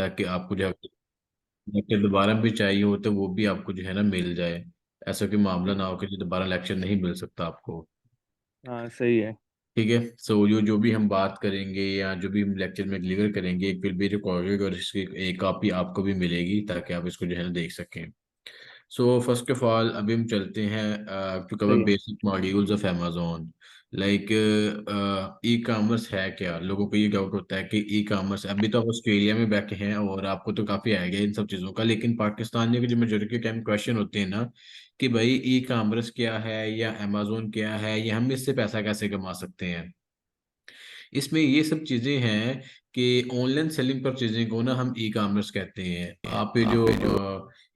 ताकि आपको जो है लेक्चर दोबारा भी चाहिए हो तो वो भी आपको जो है ना मिल जाए। ऐसा कोई मामला ना हो कि जो दोबारा लेक्चर नहीं मिल सकता आपको। हाँ सही है। ठीक है। सो जो जो भी हम बात करेंगे या जो भी हम लेक्चर में डिलीवर करेंगे एक विल बी रिकॉर्डेड, और इसकी एक कॉपी आपको भी मिलेगी ताकि आप इसको जो है ना देख सकें। सो फर्स्ट ऑफ ऑल अभी हम चलते हैं टू कवर सही है। Basic modules of Amazon. Like e commerce है क्या, लोगों को ये डाउट होता है कि ई कॉमर्स, अभी तो आप ऑस्ट्रेलिया में बैठे हैं और आपको तो काफ़ी आइडिया है इन सब चीज़ों का, लेकिन पाकिस्तानियों की जो मेजोरिटी टाइम क्वेश्चन होते हैं ना कि भाई ई कॉमर्स क्या है या अमेजोन क्या है या हम इससे पैसा कैसे कमा सकते हैं। इसमें ये सब चीज़ें हैं कि ऑनलाइन सेलिंग परचेजिंग को ना हम ई कॉमर्स कहते हैं। आप ये जो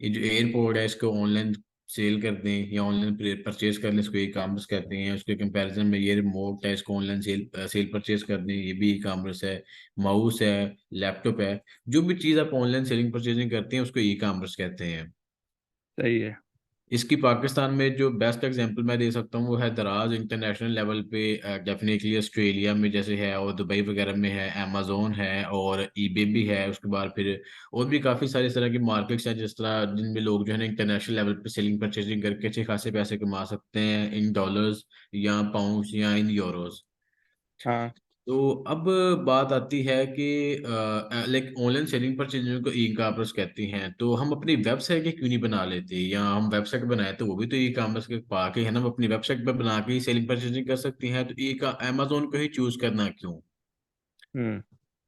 एयरपोर्ट है इसको ऑनलाइन सेल कर दें या ऑनलाइन परचेज कर लें, इसको ई कॉमर्स कहते हैं। उसके कंपैरिजन में ये रिमोट है, इसको ऑनलाइन सेल परचेज कर दें, ये भी ई कॉमर्स है। माउस है, लैपटॉप है, जो भी चीज़ आप ऑनलाइन सेलिंग परचेजिंग करते हैं उसको ई कॉमर्स कहते हैं। सही है। इसकी पाकिस्तान में जो बेस्ट एग्जांपल मैं दे सकता हूँ वो है दराज। इंटरनेशनल लेवल पे डेफिनेटली ऑस्ट्रेलिया में जैसे है और दुबई वगैरह में है, अमेजोन है और ईबे भी है। उसके बाद फिर और भी काफ़ी सारे इस तरह की मार्केट्स हैं जिस तरह जिनमें लोग जो है ना इंटरनेशनल लेवल पे सेलिंग परचेजिंग करके अच्छे खासे पैसे कमा सकते हैं इन डॉलर्स या पाउंड्स या इन यूरोस। हाँ। तो अब बात आती है कि लाइक ऑनलाइन सेलिंग पर चीजों को ई कॉमर्स कहती हैं, तो हम अपनी वेबसाइट क्यों नहीं बना लेते, या हम वेबसाइट बनाए तो वो भी तो ई कॉमर्स के पाके है ना, हम अपनी वेबसाइट पर बना के ही सेलिंग परचेजिंग कर सकती हैं, तो ई का अमेजोन को ही चूज करना क्यों। हम्म।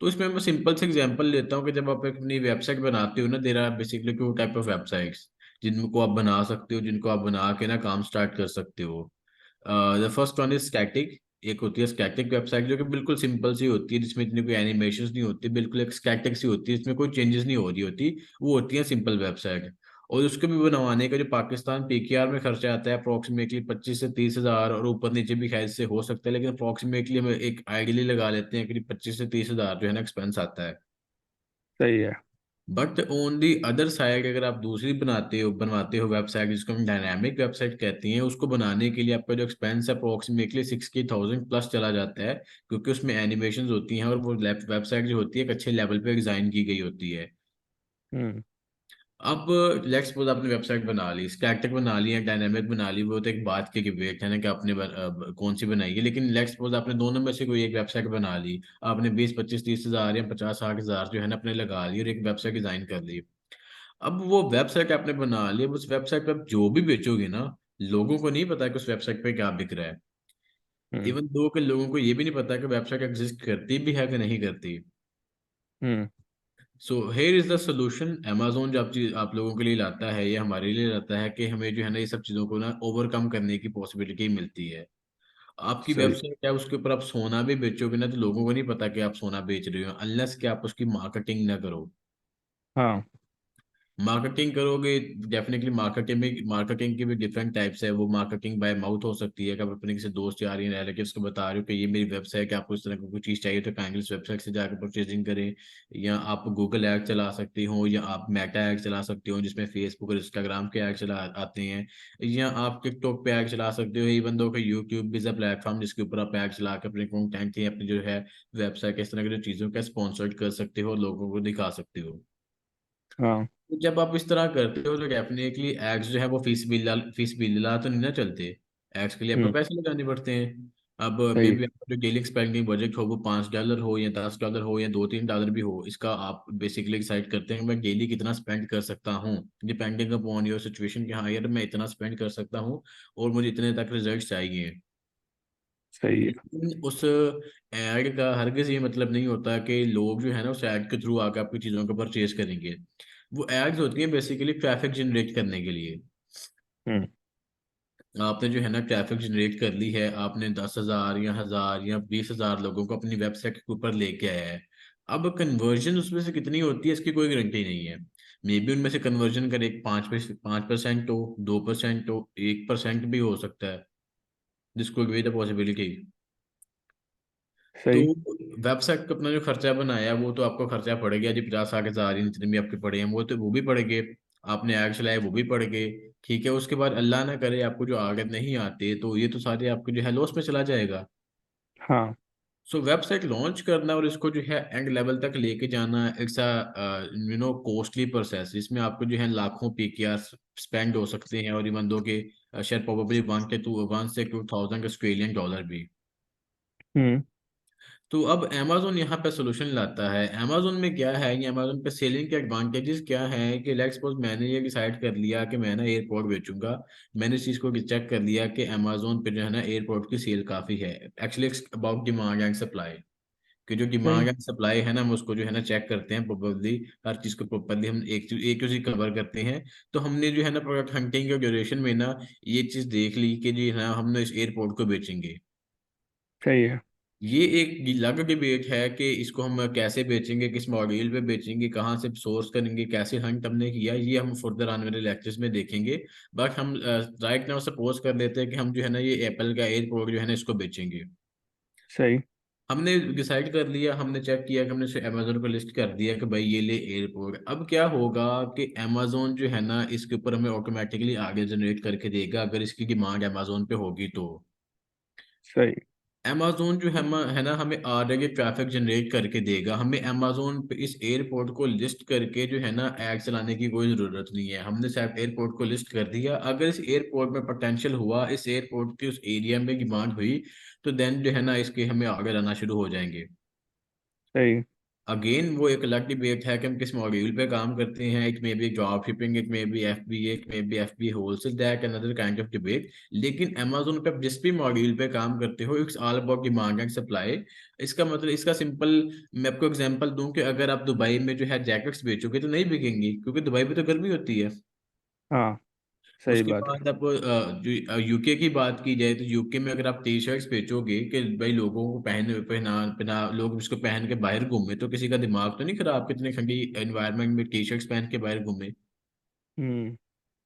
तो इसमें मैं सिंपल से एग्जांपल लेता हूँ कि जब आप अपनी वेबसाइट बनाते हो ना, there are basically two type of websites जिनको आप बना सकते हो, जिनको आप बना के ना काम स्टार्ट कर सकते हो। The first one is static. एक होती है स्टैटिक वेबसाइट जो कि बिल्कुल सिंपल सी होती है, जिसमें इतनी कोई एनिमेशंस नहीं होती, बिल्कुल एक स्टैटिक सी होती है, इसमें कोई चेंजेस नहीं हो रही होती। वो होती है सिंपल वेबसाइट। और उसको भी बनवाने का जो पाकिस्तान पीकेआर में खर्चा आता है अप्रोक्सीमेटली 25 से 30 हज़ार, और ऊपर नीचे भी खैर से हो सकता है, लेकिन अप्रोक्सीमेटली हम एक आइडियली लगा लेते हैं कि 25 से 30 हज़ार जो है ना एक्सपेंस आता है। सही है। But on the other side अगर आप दूसरी बनवाते हो वेबसाइट जिसको हम डायनामिक वेबसाइट कहती हैं, उसको बनाने के लिए आपका जो एक्सपेंस है अप्रोक्सीमेटली 60,000 प्लस चला जाता है, क्योंकि उसमें एनिमेशन होती हैं और वो वेबसाइट जो होती है एक अच्छे लेवल पे डिजाइन की गई होती है। हम्म। अब लेट्स सपोज आपने वेबसाइट बना ली, स्टैटिक बना ली या डायनामिक बना ली, वो तो एक बात की वेट है ना कि आपने कौन सी बनाई है, लेकिन लेट्स सपोज आपने दोनों में से कोई एक वेबसाइट बना ली। आपने 20 25 30 हज़ार या 50 60 हज़ार जो है ना अपने लगा ली और एक वेबसाइट डिजाइन कर ली। अब वो वेबसाइट आपने बना ली, अब उस वेबसाइट पे आप जो भी बेचोगे ना, लोगों को नहीं पता कि उस वेबसाइट पे क्या बिक रहा है। हम्म। इवन दो के लोगों को ये भी नहीं पता कि वेबसाइट एग्जिस्ट करती भी है कि नहीं करती। Hmm. So here is the solution. Amazon जो आप चीज आप लोगों के लिए लाता है, ये हमारे लिए लाता है कि हमें जो है ना ये सब चीज़ों को ना ओवरकम करने की पॉसिबिलिटी मिलती है। आपकी सही। वेबसाइट है, उसके ऊपर आप सोना भी बेचोगे ना, तो लोगों को नहीं पता कि आप सोना बेच रहे हो अनलेस कि आप उसकी मार्केटिंग ना करो। हाँ। मार्केटिंग करोगे, डेफिनेटली मार्केटिंग की भी डिफरेंट टाइप्स है। वो मार्केटिंग बाय माउथ हो सकती है कि आप अपने किसी दोस्त या रिलेटिव्स को बता रहे हो कि ये मेरी वेबसाइट है, आपको इस तरह की कोई चीज़ चाहिए तो काइंडली इस वेबसाइट से जाकर परचेजिंग करें। या आप गूगल ऐड चला सकते हो, या आप मेटा ऐड चला सकते हो जिसमें फेसबुक और इंस्टाग्राम के ऐड चला आते हैं। या आप टिकटॉक पे ऐड चला सकते हो, इवन दो कि यूट्यूब भी प्लेटफॉर्म जिसके ऊपर आप ऐड चला के अपने कंटेंट या अपनी जो है वेबसाइट इस तरह की जो चीज़ों का स्पॉन्सर कर सकते हो, लोगों को दिखा सकते हो। हाँ। तो जब आप इस तरह करते हो तो डेफिनेटली एड्स जो है वो फीस बिल्ला तो नहीं ना चलते। एड्स के लिए आपको हम्म। पैसे लगाने पड़ते हैं। अब मे सही। बी आपका जो डेली स्पेंडिंग बजट हो वो $5 हो या $10 हो या $2 3 भी हो, इसका आप बेसिकली डिसाइड करते हैं कि मैं डेली कितना स्पेंड कर सकता हूँ, डिपेंडिंग अपॉन योर सिचुएशन कि हाँ यार मैं इतना स्पेंड कर सकता हूँ और मुझे इतने तक रिजल्ट चाहिए। सही है। लेकिन उस ऐड का हरगिज ये मतलब नहीं होता कि लोग जो है ना उस ऐड के थ्रू आकर आपकी चीज़ों को परचेज करेंगे। वो एड्स होती हैं बेसिकली ट्रैफिक जनरेट करने के लिए। हम्म। आपने जो है ना ट्रैफिक जनरेट कर ली है, आपने 10,000 या 1,000 या 20,000 लोगों को अपनी वेबसाइट के ऊपर लेके आया है। अब कन्वर्जन उसमें से कितनी होती है इसकी कोई गारंटी नहीं है। मे बी उनमें से कन्वर्जन का रेट 5% हो, 2% हो, 1% भी हो सकता है। This could be the possibility. तो सही। वेबसाइट का अपना जो खर्चा बनाया वो तो आपको खर्चा पड़ गया जी, 50 60 हज़ार जितने भी आपके पड़े हैं वो भी पड़ गए। आपने ऐड चलाए वो भी पड़ गए। ठीक है, उसके बाद अल्लाह ना करे आपको जो आगे नहीं आते, तो ये तो सारे आपके जो है लॉस में चला जाएगा। हाँ। सो वेबसाइट लॉन्च करना और इसको जो है एंड लेवल तक लेके जाना, इट्स कॉस्टली प्रोसेस। इसमें आपको जो है लाखों पीकेआर स्पेंड हो सकते हैं, और इवन दो के शायद प्रोबेबली 1 से 2 थाउजेंड ऑस्ट्रेलियन डॉलर भी। हम्म। तो अब अमेजोन यहाँ पे सोल्यूशन लाता है। अमेजोन में क्या है, ये अमेजोन पे सेलिंग के एडवांटेजेस क्या है कि लेट्स सपोज मैंने ये डिसाइड कर लिया कि मैं ना एयरपोर्ट बेचूंगा। मैंने इस चीज़ को चेक कर लिया कि अमेजोन पे जो है ना एयरपोर्ट की सेल काफ़ी है। Actually about demand and supply, कि जो डिमांड सही। एंड सप्लाई है ना, हम उसको जो है ना चेक करते हैं प्रॉपरली। हर चीज़ को प्रॉपरली हम एक चीज़ कवर करते हैं। तो हमने जो है ना प्रोडक्ट हंटिंग के ड्यूरेशन में ना ये चीज़ देख ली कि जी हाँ हम ना इस एयरपोर्ट को बेचेंगे। सही है। ये एक अलग डिबेट है कि इसको हम कैसे बेचेंगे, किस मॉड्यूल पे बेचेंगे, कहाँ से सोर्स करेंगे, कैसे हंट हमने किया, ये हम फर्दर आने वाले लेक्चर्स में देखेंगे। बट हम राइट नाउ सपोज कर लेते हैं कि हम जो है ना ये एप्पल का एयरपोर्ट जो है ना इसको बेचेंगे। सही। हमने डिसाइड कर लिया, हमने चेक किया कि हमने अमेजोन पर लिस्ट कर दिया कि भाई ये ले एयरपोर्ट। अब क्या होगा कि अमेजोन जो है ना इसके ऊपर हमें ऑटोमेटिकली आगे जनरेट करके देगा, अगर इसकी डिमांड अमेजोन पे होगी तो। सही। अमेजोन जो है ना हमें ऑलरेडी ट्रैफिक जनरेट करके देगा। हमें अमेजोन पे इस एयरपोर्ट को लिस्ट करके जो है ना ऐड चलाने की कोई ज़रूरत नहीं है। हमने सिर्फ एयरपोर्ट को लिस्ट कर दिया, अगर इस एयरपोर्ट में पोटेंशियल हुआ, इस एयरपोर्ट की उस एरिया में डिमांड हुई, तो देन जो है ना इसके हमें आगे लाना शुरू हो जाएंगे। सही। अगेन वो एक अलग डिबेट है कि हम किस मॉड्यूल पे काम करते हैं। It may be drop shipping, it may be FBA, it may be FB wholesale, that another kind of debate. लेकिन अमेजोन पे आप जिस भी मॉड्यूल पे काम करते हो, it's all about demand and supply. इसका मतलब, इसका सिंपल मैं आपको एग्जांपल दूं कि अगर आप दुबई में जो है जैकेट्स बेचोगे तो नहीं बिकेंगी, क्योंकि दुबई में तो गर्मी होती है। हाँ। सही उसके बात है। बाद आप जो यूके की बात की जाए, तो यूके में अगर आप टी शर्ट्स बेचोगे कि भाई लोगों को पहना पहना लोग इसको पहन के बाहर घूमे, तो किसी का दिमाग तो नहीं खराब कितनी ठंडी एनवायरनमेंट में टी शर्ट्स पहन के बाहर घूमे। हम्म।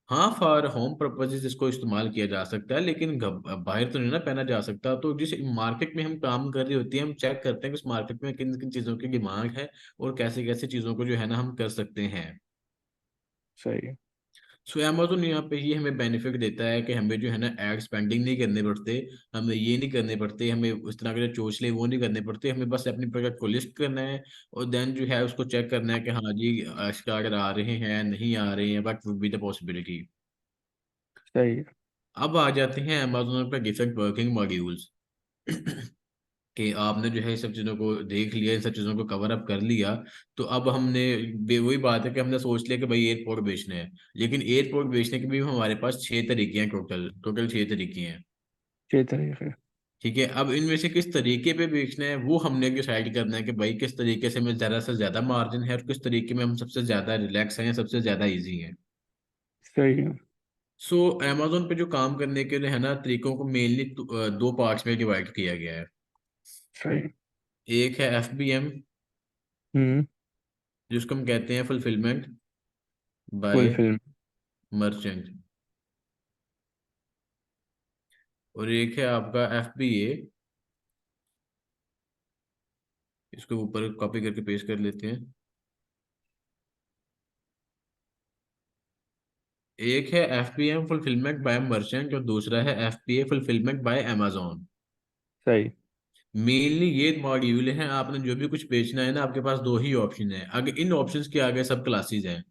हाँ, फॉर होम पर्पजेज इसको इस्तेमाल किया जा सकता है, लेकिन बाहर तो नहीं ना पहना जा सकता। तो जिस मार्केट में हम काम कर रही होती है, हम चेक करते हैं कि उस मार्केट में किन किन चीज़ों की डिमांड है, और कैसे कैसे चीज़ों को जो है ना हम कर सकते हैं। सही है। सो अमेजोन यहाँ पे ये हमें बेनिफिट देता है कि हमें जो है ना एड स्पेंडिंग नहीं करने पड़ते। हमें ये नहीं करने पड़ते, हमें उस तरह के जो चोचले वो नहीं करने पड़ते। हमें बस अपनी प्रोडक्ट को लिस्ट करना है, और देन जो है उसको चेक करना है कि हाँ जी इसका अगर आ रहे हैं नहीं आ रहे हैं, what would be the possibility. सही है। अब आ जाते हैं अमेजोन पे डिफरेंट वर्किंग मॉड्यूल्स। कि आपने जो है इस सब चीज़ों को देख लिया, इन सब चीज़ों को कवर अप कर लिया। तो अब हमने वही बात है कि हमने सोच लिया कि भाई एयरपोर्ट बेचने हैं। लेकिन एयरपोर्ट बेचने के भी हमारे पास 6 तरीके हैं, टोटल टोटल 6 तरीके हैं। सही तरीके। ठीक है, अब इनमें से किस तरीके पे बेचना है वो हमने डिसाइड करना है कि भाई किस तरीके से हमें ज़्यादा से ज़्यादा मार्जिन है, और किस तरीके में हम सबसे ज़्यादा रिलैक्स हैं, सबसे ज़्यादा ईजी हैं। सही है। सो अमेजोन पे जो काम करने के लिए है ना तरीकों को मेनली दो पार्ट्स में डिवाइड किया गया है। सही। एक है FBM, हम्म। जिसको हम कहते हैं fulfilment full by film. Merchant. और एक है आपका FBA, इसको ऊपर कॉपी करके पेस्ट कर लेते हैं। एक है FBM फुलफिलमेंट बाय मर्चेंट, और दूसरा है FBA फुलफिलमेंट बाय अमेजोन। सही। मेनली ये मॉड्यूल हैं, आपने जो भी कुछ बेचना है ना, आपके पास दो ही ऑप्शन है। आगे इन ऑप्शंस के आगे सब क्लासेस हैं।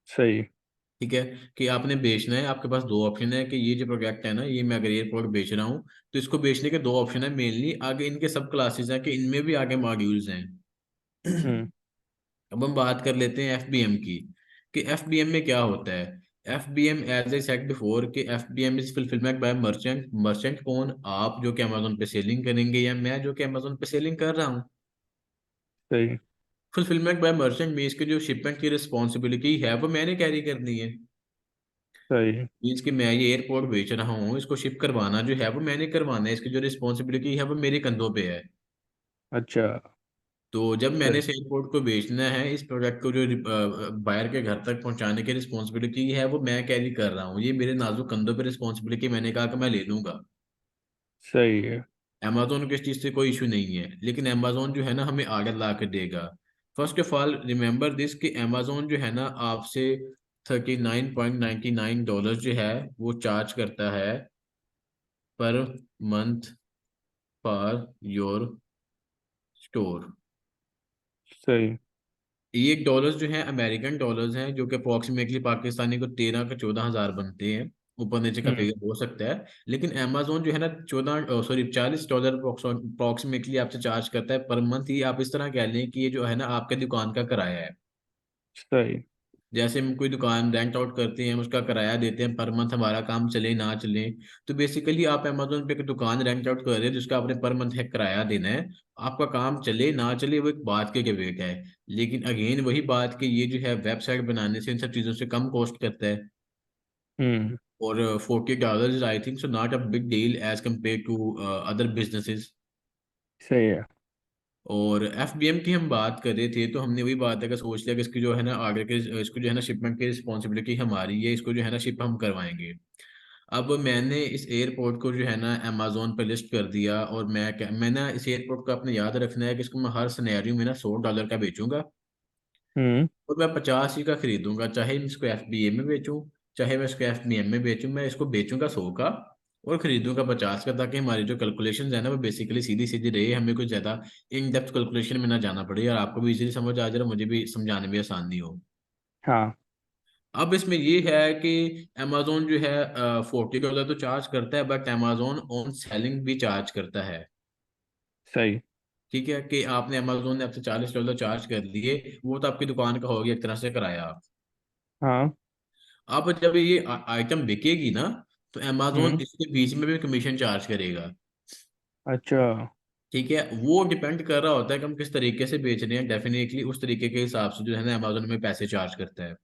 सही। ठीक है, कि आपने बेचना है, आपके पास दो ऑप्शन है कि ये जो प्रोडक्ट है ना, ये मैं अगर एयरपोर्ट बेच रहा हूँ, तो इसको बेचने के दो ऑप्शन है मेनली। आगे इनके सब क्लासेस हैं कि इनमें भी आगे मॉड्यूल्स हैं। हम्म। अब हम बात कर लेते हैं FBM की, कि FBM में क्या होता है। FBM as a said before कि FBM is fulfilment by merchant. Merchant कौन, आप जो कि अमेजोन पे सेलिंग करेंगे, या मैं जो कि अमेजोन पे सेलिंग कर रहा हूँ। सही। फुलफिलमेंट बाय मर्चेंट मीन्स की जो शिपमेंट की रिस्पॉन्सिबिलिटी है वो मैंने कैरी करनी है। सही। मीन्स कि मैं ये एयरपोर्ट बेच रहा हूँ, इसको शिप करवाना जो है वो मैंने करवाना है, इसकी जो रिस्पॉन्सिबिलिटी है वो मेरे कंधों पे है। अच्छा। तो जब मैंने सही। इस एयरपोर्ट को बेचना है, इस प्रोडक्ट को जो बायर के घर तक पहुंचाने की रिस्पॉन्सिबिलिटी है वो मैं कैरी कर रहा हूँ। ये मेरे नाजुक कंधों पे रिस्पॉन्सिबिलिटी, मैंने कहा कि मैं ले लूंगा। सही है। अमेजोन को इस चीज़ से कोई इशू नहीं है, लेकिन अमेजोन जो है ना हमें आगे ला के देगा। First of all remember this कि अमेजोन जो है ना आपसे $39.99 जो है वो चार्ज करता है per month for your store. सही। ये डॉलर्स जो है अमेरिकन डॉलर्स हैं, जो कि अप्रोक्सीमेटली पाकिस्तानी को 13 का 14,000 बनते हैं। ऊपर नीचे का हम्म। फिगर हो सकता है। लेकिन अमेजोन जो है ना 40 डॉलर अप्रोक्सीमेटली आपसे चार्ज करता है पर मंथ। ये आप इस तरह कह लें कि ये जो है ना आपके दुकान का किराया है। सही। जैसे हम कोई दुकान रेंट आउट करते हैं, उसका किराया देते हैं पर मंथ, हमारा काम चले ना चले। तो बेसिकली आप अमेजोन पे एक दुकान रेंट आउट कर रहे हैं जिसका आपने पर मंथ है किराया देना है। आपका काम चले ना चले वो एक बात के वेट है। लेकिन अगेन वही बात कि ये जो है वेबसाइट बनाने से इन सब चीज़ों से कम कॉस्ट करता है। हम्म। और $40 is I think so not a big deal as compare to other businesses. सही है। और FBM की हम बात कर रहे थे, तो हमने वही बात है कि सोच लिया कि इसकी जो है ना आगे के इसको जो है ना शिपमेंट की रिस्पॉन्सिबिलिटी हमारी है, इसको जो है ना शिप हम करवाएंगे। अब मैंने इस एयरपोर्ट को जो है ना अमेजोन पे लिस्ट कर दिया, और मैंने इस एयरपोर्ट को अपने याद रखना है कि इसको मैं हर सिनेरियो में ना $100 का बेचूंगा। हम्म। और मैं 50 ही का खरीदूंगा, चाहे मैं इसको FBA में बेचूं, चाहे मैं इसको FBM में बेचूं, मैं इसको बेचूंगा 100 का और खरीदूंगा 50 का, ताकि हमारी जो कैलकुलेशन है ना वो बेसिकली सीधी सीधी रहे, हमें कुछ ज्यादा इन डेप्थ कैलकुलेशन में ना जाना पड़े और आपको भी इजीली समझ आ जाए और मुझे भी समझाने में आसानी हो। हाँ। अब इसमें ये है कि अमेजोन जो है $40 तो चार्ज करता है, बट अमेजोन ऑन सेलिंग भी चार्ज करता है। सही। ठीक है कि आपने अमेजोन ने आपसे $40 चार्ज कर दिए, वो तो आपकी दुकान का हो गया एक तरह से किराया। हाँ। अब जब ये आइटम बिकेगी ना, तो अमेजोन हम्म। इसके बीच में भी कमीशन चार्ज करेगा। अच्छा। ठीक है, वो डिपेंड कर रहा होता है कि हम किस तरीके से बेच रहे हैं, डेफिनेटली उस तरीके के हिसाब से जो है ना अमेजोन में पैसे चार्ज करता है।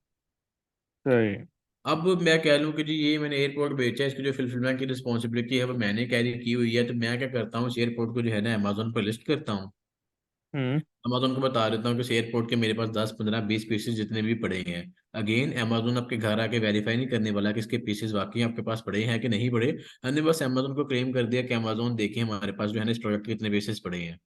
सही। अब मैं कह लूँ कि जी ये मैंने एयरपोर्ट बेचा है, इसकी जो फिलफिलमेंट की रिस्पॉन्सिबिलिटी है वो मैंने कैरी की हुई है, तो मैं क्या करता हूँ इस एयरपोर्ट को जो है ना अमेजोन पर लिस्ट करता हूँ। हम्म। अमेजोन को बता देता हूँ कि इस एयरपोर्ट के मेरे पास 10 15 20 पीसेस जितने भी पड़े हैं। अगेन अमेजोन आपके घर आके वेरीफाई नहीं करने वाला कि इसके पीसेस वाकई आपके पास पड़े हैं कि नहीं पड़े। हमने बस अमेजोन को क्लेम कर दिया कि अमेजोन देखिए हमारे पास जो है ना इस प्रोडक्ट के इतने पीसेस पड़े हैं।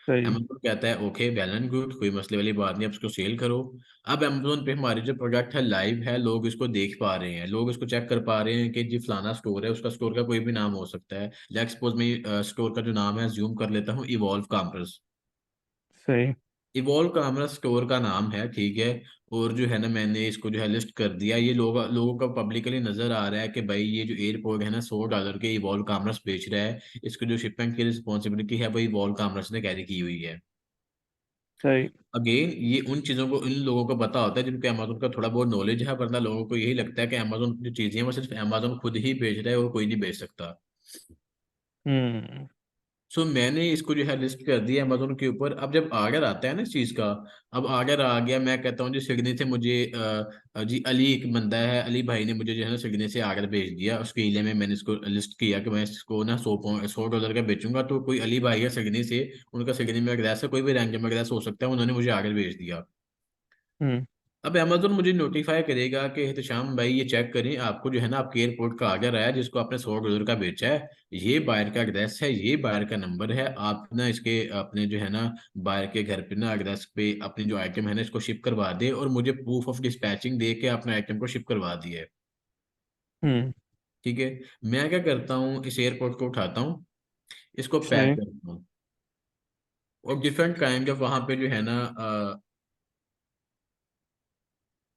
सही। अमेजोन कहता है ओके वेल एंड गुड, कोई मसले वाली बात नहीं, आप इसको सेल करो। अब अमेजोन पे हमारे जो प्रोडक्ट है लाइव है, लोग इसको देख पा रहे हैं, लोग इसको चेक कर पा रहे हैं कि जी फलाना स्टोर है, उसका स्टोर का कोई भी नाम हो सकता है। लेट्स सपोज मैं स्टोर का जो नाम है ज्यूम कर लेता हूँ, इवॉल्व कामर्स। सही। इवॉल्व कामर्स स्टोर का नाम है, ठीक है। और जो है ना मैंने इसको जो है लिस्ट कर दिया, ये लोगों का पब्लिकली नजर आ रहा है कि भाई ये जो एयरपोर्ट है ना $100 के इवॉल्व कामर्स बेच रहा है। इसको जो शिपमेंट की रिस्पॉन्सिबिलिटी है वो इवॉल्व कामर्स ने कैरी की हुई है। सही। अगेन ये उन चीज़ों को इन लोगों को पता होता है जिनको अमेजोन का थोड़ा बहुत नॉलेज है, वरना लोगों को यही लगता है कि अमेजोन की जो चीज़ें हैं वो सिर्फ अमेजोन खुद ही बेच रहा है और कोई नहीं बेच सकता। हम्म। सो मैंने इसको जो है लिस्ट कर दिया अमेजोन के ऊपर। अब जब आर्डर आता है ना इस चीज़ का, अब आर्डर आ गया, मैं कहता हूँ जी सिगनी से मुझे जी अली एक बंदा है, अली भाई ने मुझे जो है ना सिगनी से आर्डर भेज दिया। उसके एरिया में मैंने इसको लिस्ट किया कि मैं इसको ना 100 $100 का बेचूंगा। तो कोई अली भाई है सिगनी से, उनका सिगनी में एड्रेस है, कोई भी रैंडम एड्रेस हो सकता है, उन्होंने मुझे आर्डर भेज दिया। हम्म। अब अमेजोन मुझे नोटिफाई करेगा कि एहतशाम भाई ये चेक करें, आपको जो है ना आपके एयरपोर्ट का आर्डर आया जिसको आपने $100 का बेचा है। ये बायर का एड्रेस है, ये बायर का नंबर है, आप ना इसके अपने जो है ना बायर के घर पे ना एड्रेस पे अपनी जो आइटम है ना इसको शिप करवा दे, और मुझे प्रूफ ऑफ डिस्पैचिंग दे के अपने आइटम को शिप करवा दिए। हम्म। ठीक है, मैं क्या करता हूँ इस एयरपोर्ट को उठाता हूँ, इसको पैक सही। करता हूँ, और डिफरेंट काइंड ऑफ वहाँ पे जो है ना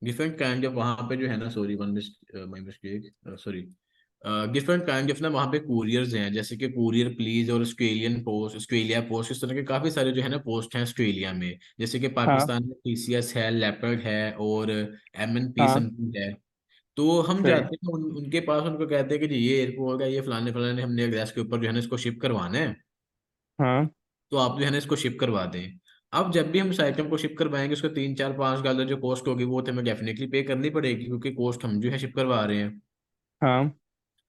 डिफरेंट काइंड ऑफ वहाँ पे जो है ना, sorry one my mistake, sorry, different kind of ना वहाँ पे कुरियर्स हैं, जैसे कि कुरियर प्लीज और ऑस्ट्रेलियन पोस्ट, ऑस्ट्रेलिया पोस्ट, इस तरह के काफ़ी सारे जो है ना पोस्ट हैं ऑस्ट्रेलिया में। जैसे कि हाँ। पाकिस्तान में TCS है, लेपर्ड है, और MNP हाँ। समथिंग है। तो हम सही। जाते हैं उनके पास, उनको कहते हैं कि जी ये एयरपोर्ट है, ये फलाने फलाने हमने एड्रेस के ऊपर जो है ना इसको शिप करवाना है, हाँ। तो आप जो है ना इसको शिप करवा दें। अब जब भी हम इस आइटम को शिप करवाएंगे, उसको $3 4 5 जो कॉस्ट होगी वो तो हमें डेफिनेटली पे करनी पड़ेगी, क्योंकि कॉस्ट हम जो है शिप करवा रहे हैं। हाँ।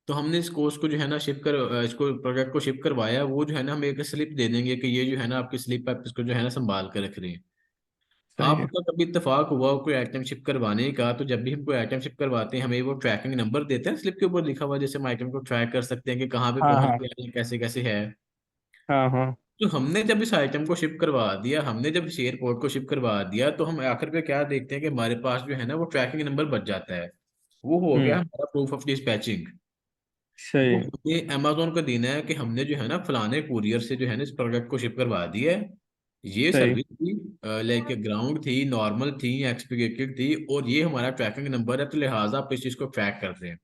तो हमने इस कॉस्ट को जो है ना इसको प्रोडक्ट को शिप करवाया, वो जो है ना हमें एक स्लिप दे देंगे कि ये जो है ना आपकी स्लिप, आप इसको जो है ना संभाल कर रख रहे हैं। सही है। आपका कभी इत्तेफाक हुआ हो कोई आइटम शिप करवाने का, तो जब भी हम कोई आइटम शिप करवाते हैं हमें वो ट्रैकिंग नंबर देते हैं स्लिप के ऊपर लिखा हुआ, जैसे हम आइटम को ट्रैक कर सकते हैं कि कहाँ पे हाँ। पहुंच हाँ। गया है, कैसे कैसे है। हाँ। हाँ। तो हमने जब इस आइटम को शिप करवा दिया, हमने जब इस एयरपोर्ट को शिप करवा दिया, तो हम आखिर पे क्या देखते हैं कि हमारे पास जो है ना वो ट्रैकिंग नंबर बच जाता है। वो हो गया हम्म। हमारा प्रूफ ऑफ डिस्पैचिंग। सही वो है। ये अमेजोन का देना है कि हमने जो है ना फलाने कुरियर से जो है ना इस प्रोडक्ट को शिप करवा दिया है। ये सही। सर्विस थी, लाइक ग्राउंड थी, नॉर्मल थी, एक्सपीडिटेड थी, और ये हमारा ट्रैकिंग नंबर है, तो लिहाजा आप इस चीज को ट्रैक करते हैं।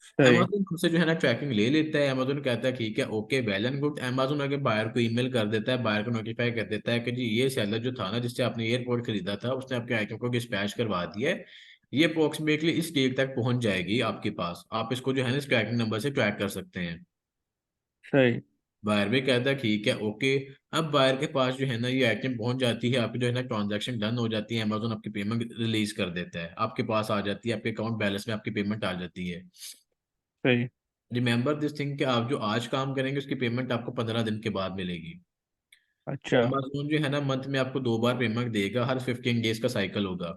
सही। अमेजोन हमसे जो है ना ट्रैकिंग ले लेता है। अमेजोन कहता है ठीक है, okay, well and good. Amazon आगे बायर को ईमेल कर देता है, बायर को नोटिफाई कर देता है कि जी ये सेलर जो था ना जिससे आपने एयरपोर्ट खरीदा था, उसने आपके आइटम को डिस्पैच करवा दिया है। ये अप्रोक्सीमेटली इस डेट तक पहुंच जाएगी आपके पास, आप इसको जो है ना इस ट्रैकिंग नंबर से ट्रैक कर सकते हैं। सही। बायर भी कहता है ठीक है, ओके। अब बायर के पास जो है ना ये आइटम पहुंच जाती है, आपकी जो है ना ट्रांजैक्शन डन हो जाती है, अमेजोन आपकी पेमेंट रिलीज कर देता है, आपके पास आ जाती है, आपके अकाउंट बैलेंस में आपकी पेमेंट आ जाती है। सही। रिमेंबर दिस थिंग कि आप जो आज काम करेंगे उसकी पेमेंट आपको 15 दिन के बाद मिलेगी। अच्छा। अमेजोन जो है ना मंथ में आपको 2 बार पेमेंट देगा, हर 15 डेज का साइकिल होगा।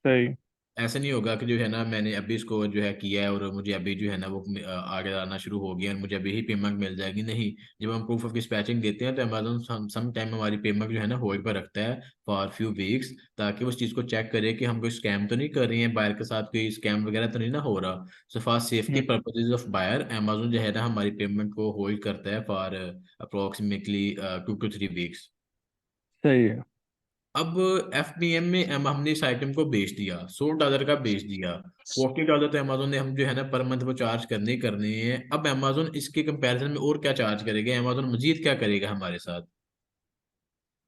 सही। ऐसा नहीं होगा कि जो है ना मैंने अभी इसको जो है किया है और मुझे अभी जो है ना वो आगे आना शुरू हो गया और मुझे अभी ही पेमेंट मिल जाएगी, नहीं। जब हम प्रूफ ऑफ डिस्पैचिंग देते हैं तो अमेजोन सम टाइम हमारी पेमेंट जो है ना होल्ड पर रखता है फॉर फ्यू वीक्स, ताकि वो उस चीज़ को चेक करे कि हम कोई स्कैम तो नहीं कर रहे हैं, बायर के साथ कोई स्कैम वगैरह तो नहीं ना हो रहा। So for safety hmm. Purposes of buyer, Amazon जो है ना हमारी पेमेंट को होल्ड करता है फॉर अप्रोक्सीमेटली 2 to 3 वीक्स। सही है। अब FBM में हमने इस आइटम को बेच दिया, $100 का बेच दिया। $40 तो अमेजोन ने हम जो है ना पर मंथ वो चार्ज करने ही करने हैं। अब अमेजोन इसके कंपैरिजन में और क्या चार्ज करेगा, अमेजोन मजीद क्या करेगा हमारे साथ?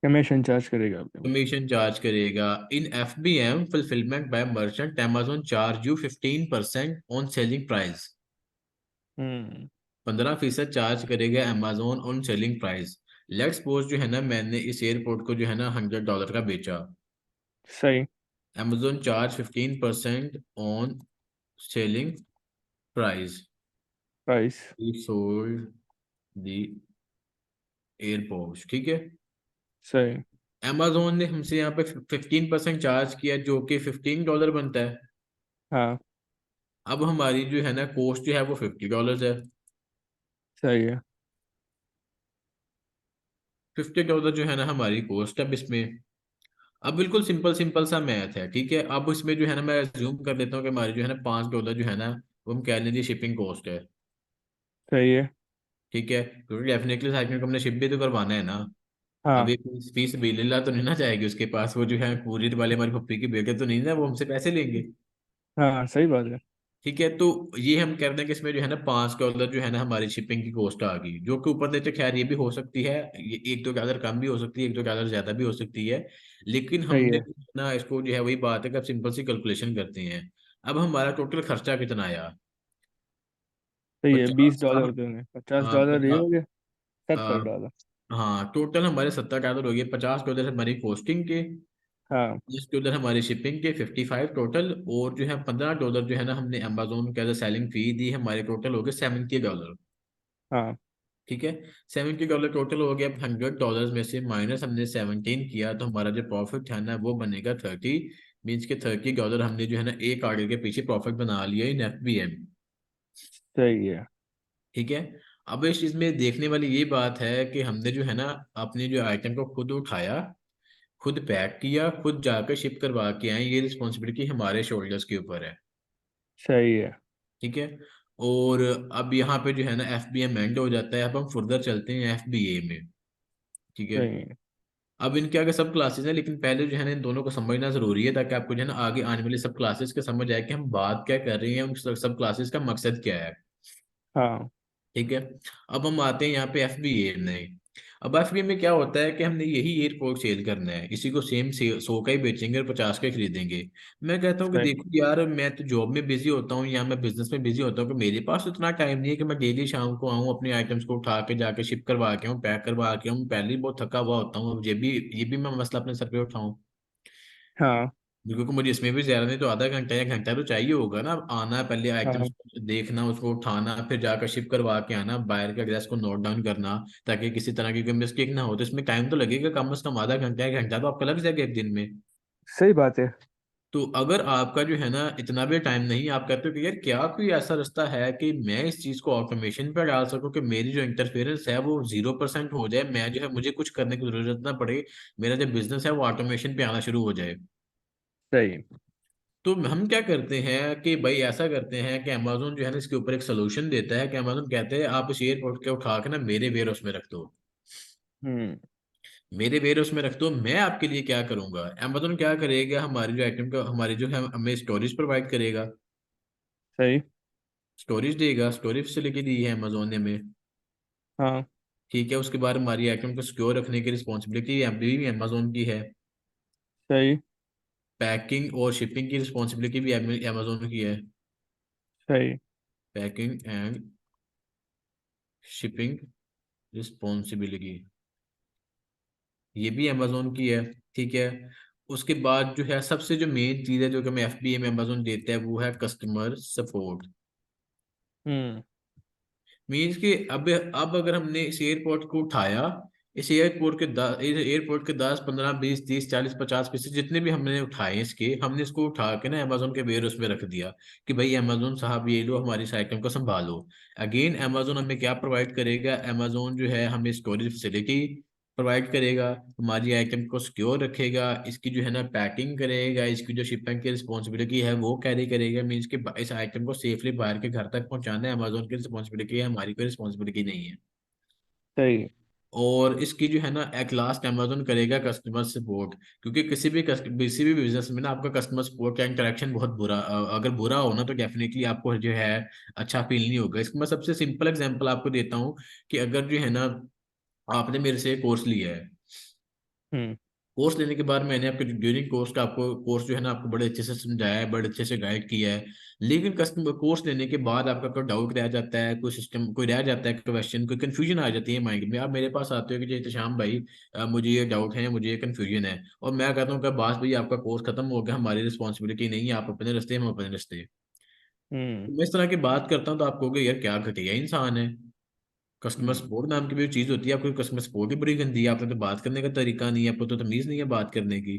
कमीशन चार्ज करेगा आपके। कमीशन चार्ज करेगा। In FBM fulfilment by merchant, Amazon charge you 15% on selling price. Hmm. 15% charge करेगा Amazon on selling price. Let's suppose जो है ना मैंने इस एयरपोर्ट को जो है ना $100 का बेचा। सही। Amazon charge 15% on selling price. Price. He sold the airpods, ठीक है। सही। Amazon ने हमसे यहाँ पे 15% चार्ज किया, जो कि $15 बनता है। हाँ। अब हमारी जो है ना कॉस्ट जो है वो $50 है। सही है। $50 जो है ना हमारी कॉस्ट है अब इसमें। अब बिल्कुल सिंपल सिंपल सा मैथ है, ठीक है। अब इसमें जो है ना मैं अज्यूम कर लेता हूँ कि हमारी जो है ना $5 जो है ना वो हम कह लेंगे शिपिंग कॉस्ट है। सही है। ठीक है, क्योंकि डेफिनेटली साइकिल को हमने शिप भी तो करवाना है ना। हाँ। अभी फीस बिल्ला तो नहीं ना जाएगी उसके पास, वो जो है कुरियर वाले हमारी पप्पी के बेटे तो नहीं ना, वो हमसे पैसे लेंगे। हाँ सही बात है। ठीक है, तो ये हम कह रहे हैं कि इसमें जो है ना $5 जो है ना हमारी शिपिंग की कॉस्ट आ गई, जो कि ऊपर नीचे खैर ये भी हो सकती है, ये $1-2 कम भी हो सकती है, $1-2 ज्यादा भी हो सकती है। लेकिन सही हमने है। जो है ना इसको जो है वही बात है कि अब सिंपल सी कैलकुलेशन करते हैं। अब हमारा टोटल खर्चा कितना आया? सही है, बीस 50 डॉलर देंगे, $50 ये पचास, हो गया। 70 डॉलर। हाँ टोटल हमारे $70 हो गए। $50 हमारी पोस्टिंग के, हाँ। $10 हमारी शिपिंग के, 55 टोटल, और जो है $15 जो है ना हमने अमेजोन के एज सेलिंग फी दी, हमारे टोटल हो गए $70। हाँ। ठीक है, $70 टोटल हो गया। अब $100 में से माइनस हमने 17 किया, तो हमारा जो प्रॉफिट है ना वो बनेगा 30। मीन्स के $30 हमने जो है ना एक आगे के पीछे प्रॉफिट बना लिया इन FBM। सही है। ठीक है। अब इस चीज में देखने वाली ये बात है कि हमने जो है ना अपनी जो आइटम को खुद उठाया, खुद पैक किया, खुद जाकर शिप करवा के आए, ये रिस्पॉन्सिबिलिटी हमारे शोल्डर्स के ऊपर है। सही है। ठीक है। और अब यहाँ पे जो है ना FBM एंड हो जाता है, अब हम फर्दर चलते हैं FBA में। ठीक है। सही है। अब इनके आगे सब क्लासेस हैं, लेकिन पहले जो है ना इन दोनों को समझना जरूरी है, ताकि आपको जो है ना आगे आने वाली सब क्लासेस का समझ आए कि हम बात क्या कर रहे हैं, उन सब क्लासेस का मकसद क्या है। हाँ। ठीक है। अब हम आते हैं यहाँ पे FBA में। अब FBA में क्या होता है कि हमने यही एयरपोर्ट सेल करना है, इसी को सेम 100 का ही बेचेंगे और 50 का ही खरीदेंगे। मैं कहता हूँ कि सही। देखो यार, मैं तो जॉब में बिजी होता हूँ या मैं बिजनेस में बिजी होता हूँ, कि मेरे पास तो इतना टाइम नहीं है कि मैं डेली शाम को आऊँ अपने आइटम्स को उठा के जाके शिप करवा के आऊँ, पैक करवा के आऊँ। पहले ही बहुत थका हुआ होता हूँ, अब ये भी मैं मसला अपने सर पे उठाऊँ? हाँ। क्योंकि मुझे इसमें भी ज्यादा नहीं तो आधा घंटा या घंटा तो चाहिए होगा ना। आना, पहले आइटम्स हाँ देखना, उसको उठाना, फिर जाकर शिप करवा के आना, बाहर के एड्रेस को नोट डाउन करना, ताकि किसी तरह की कोई मिस्टेक ना हो। तो इसमें टाइम तो लगेगा, कम से कम आधा घंटा या घंटा तो आपका लग जाएगा एक दिन में। सही बात है। तो अगर आपका जो है ना इतना भी टाइम नहीं, आप कहते हो कि यार क्या कोई ऐसा रास्ता है कि मैं इस चीज को ऑटोमेशन पर डाल सकूं, कि मेरी जो इंटरफेरेंस है वो 0% हो जाए, मैं जो है मुझे कुछ करने की जरूरत ना पड़े, मेरा जो बिजनेस है वो ऑटोमेशन पे आना शुरू हो जाए। सही। तो हम क्या करते हैं कि भाई ऐसा करते हैं कि अमेजोन जो है ना इसके ऊपर एक सोल्यूशन देता है कि अमेजोन कहते हैं आप इस एयरपोर्ट के उठा के ना मेरे वेयर हाउस में रख दो। हम्म। मेरे वेयर हाउस में रख दो, मैं आपके लिए क्या करूंगा, अमेजोन क्या करेगा, हमारी जो आइटम का हमारी जो है हमें स्टोरेज प्रोवाइड करेगा। सही। स्टोरेज देगा, स्टोरेज फैसिलिटी दी है अमेजोन ने हमें। हाँ। ठीक है, उसके बाद हमारी आइटम को सिक्योर रखने की रिस्पॉन्सिबिलिटी अभी भी अमेजोन की है। सही। पैकिंग और शिपिंग की रिस्पॉन्सिबिलिटी भी अमेजोन की है। सही। पैकिंग एंड शिपिंग रिस्पॉन्सिबिलिटी ये भी अमेजोन की है। ठीक है, उसके बाद जो है सबसे जो मेन चीज़ है जो कि हमें एफबीए में अमेजोन देता है वो है कस्टमर सपोर्ट। हम्म। मीन्स कि अब अगर हमने इस एयरपोर्ट को उठाया, इस एयरपोर्ट के 10 15 20 30 40 50 पीस जितने भी हमने उठाए इसके, हमने इसको उठा के ना अमेजोन के वेयर उसमें रख दिया कि भाई अमेजोन साहब ये लो हमारी इस आइटम को संभालो। अगेन अमेजोन हमें क्या प्रोवाइड करेगा, अमेजोन जो है हमें स्टोरेज फैसिलिटी प्रोवाइड करेगा, हमारी आइटम को सिक्योर रखेगा, इसकी जो है ना पैकिंग करेगा, इसकी जो शिपिंग की रिस्पॉन्सिबिलिटी है वो कैरी करेगा। मीन्स कि इस आइटम को सेफली बाहर के घर तक पहुंचाना है अमेजोन की रिस्पॉन्सिबिलिटी है, हमारी कोई रिस्पॉन्सिबिलिटी नहीं है। सही। और इसकी जो है ना एट लास्ट अमेजोन करेगा कस्टमर सपोर्ट। क्योंकि किसी भी बिजनेस में ना आपका कस्टमर सपोर्ट का इंटरेक्शन बहुत बुरा, अगर बुरा हो ना तो डेफिनेटली आपको जो है अच्छा फील नहीं होगा। इसका मैं सबसे सिंपल एग्जांपल आपको देता हूँ कि अगर जो है ना आपने मेरे से कोर्स लिया है, हम्म। कोर्स लेने के बाद मैंने आपके ड्यूरिंग कोर्स का आपको कोर्स जो है ना आपको बड़े अच्छे से समझाया है, बड़े अच्छे से गाइड किया है। लेकिन कस्टमर कोर्स लेने के बाद आपका कोई डाउट रह जाता है, कोई सिस्टम कोई रह जाता है, क्वेश्चन कोई कंफ्यूजन आ जाती है माइंड में, आप मेरे पास आते हो कि जय शाम भाई मुझे ये डाउट है, मुझे ये कंफ्यूजन है, और मैं कहता हूँ कि बास भाई आपका कोर्स खत्म हो गया, हमारी रिस्पॉन्सिबिलिटी नहीं है, आप अपने रास्ते हम अपने रास्ते। हम्म। तो मैं इस तरह की बात करता हूँ तो आप कहोगे यार क्या घटिया इंसान है। कस्टमर हम्म। सपोर्ट नाम की भी चीज होती है, आपको कस्टमर सपोर्ट ही बड़ी गंदी है, आपने तो बात करने का तरीका नहीं है, आपको तो तमीज नहीं है बात करने की।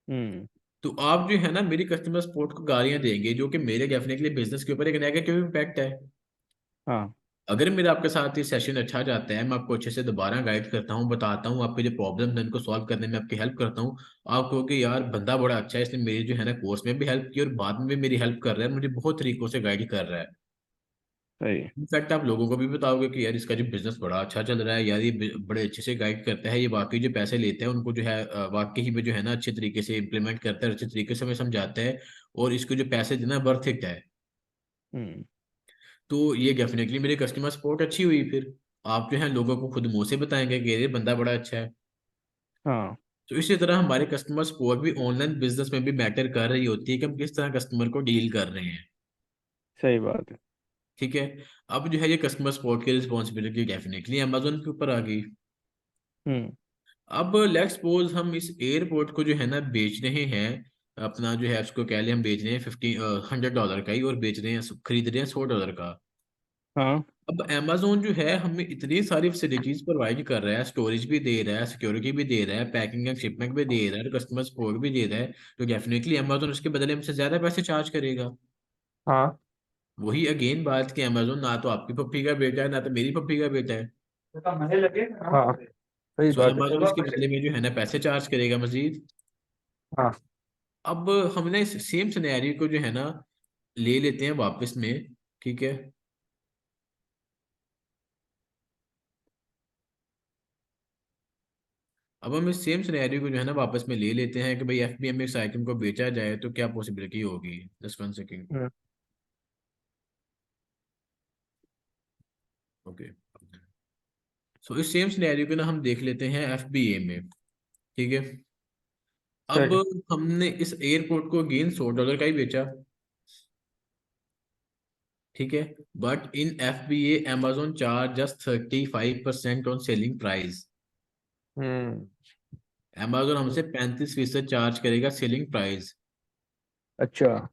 हम्म। तो आप जो है ना मेरी कस्टमर सपोर्ट को गालियां देंगे जो कि मेरे डेफिनेटली बिजनेस के ऊपर एक नेगेटिव इम्पैक्ट है। हाँ। अगर मेरा आपके साथ ये सेशन अच्छा जाता है, मैं आपको अच्छे से दोबारा गाइड करता हूँ, बताता हूँ आपके जो प्रॉब्लम है उनको सॉल्व करने में आपकी हेल्प करता हूँ, आप कहोगे यार बंदा बड़ा अच्छा है, इसने मेरी जो है ना कोर्स में भी हेल्प की और बाद में भी मेरी हेल्प कर रहा है, मुझे बहुत तरीकों से गाइड कर रहा है। सही। इनफैक्ट आप लोगों को भी बताओगे कि यार इसका जो बिजनेस बड़ा अच्छा चल रहा है, यार ये बड़े अच्छे से गाइड करता है, ये वाकई जो पैसे लेते हैं उनको जो है वाकई ही में जो है ना अच्छे तरीके से इम्प्लीमेंट करता है, अच्छे तरीके से हमें समझाता है, और इसको जो पैसे देना वर्थ इट है। हम्म। तो ये डेफिनेटली मेरी कस्टमर सपोर्ट अच्छी हुई फिर। आप जो है लोगों को खुद मुंह से बताएंगे कि ये बंदा बड़ा अच्छा है। हाँ। तो इसी तरह हमारे कस्टमर सपोर्ट भी ऑनलाइन बिजनेस में भी मैटर कर रही होती है कि हम किस तरह कस्टमर को डील कर रहे हैं। सही बात है। ठीक है, अब जो है ये कस्टमर सपोर्ट की रिस्पॉन्सिबिलिटी डेफिनेटली अमेजोन के ऊपर आ गई। हम्म। अब लेट्स सपोज हम इस एयरपोर्ट को जो है ना बेच रहे हैं, अपना जो है उसको कह लें हम बेच रहे हैं 100 डॉलर का ही, और बेच रहे हैं खरीद रहे हैं $100 का। हाँ। अब अमेजोन जो है हमें इतनी सारी फैसिलिटीज प्रोवाइड कर रहा है, स्टोरेज भी दे रहा है, सिक्योरिटी भी दे रहा है, पैकिंग एंड शिपमेंट भी दे रहा है, कस्टमर सपोर्ट भी दे रहा है, तो डेफिनेटली अमेजोन उसके बदले हमसे ज्यादा पैसे चार्ज करेगा। हाँ। वही अगेन बात कि अमेजोन ना तो आपकी पप्पी का बेटा है ना तो मेरी पप्पी का बेटा है। हाँ। सही सो बात है। अमेजोन इसके बदले में जो है ना पैसे चार्ज करेगा मजीद। हाँ। अब हमने इस सेम सिनेरियो को जो है ना ले लेते हैं वापस में। ठीक है, अब हम इस सेम सिनेरियो को जो है ना वापस में ले लेते हैं कि भाई एफबीएम में इस आइटम को बेचा जाए तो क्या पॉसिबिलिटी होगी। Just 1 second. Hmm. Okay, so इस सेम सिनेरियो को ना हम देख लेते हैं एफबीए में। ठीक है, अब सही। हमने इस एयरपोर्ट को अगेन $100 का ही बेचा। ठीक है, but in FBA Amazon charge just 35% on selling price. Hmm. Amazon हमसे 35% चार्ज करेगा सेलिंग प्राइस। अच्छा।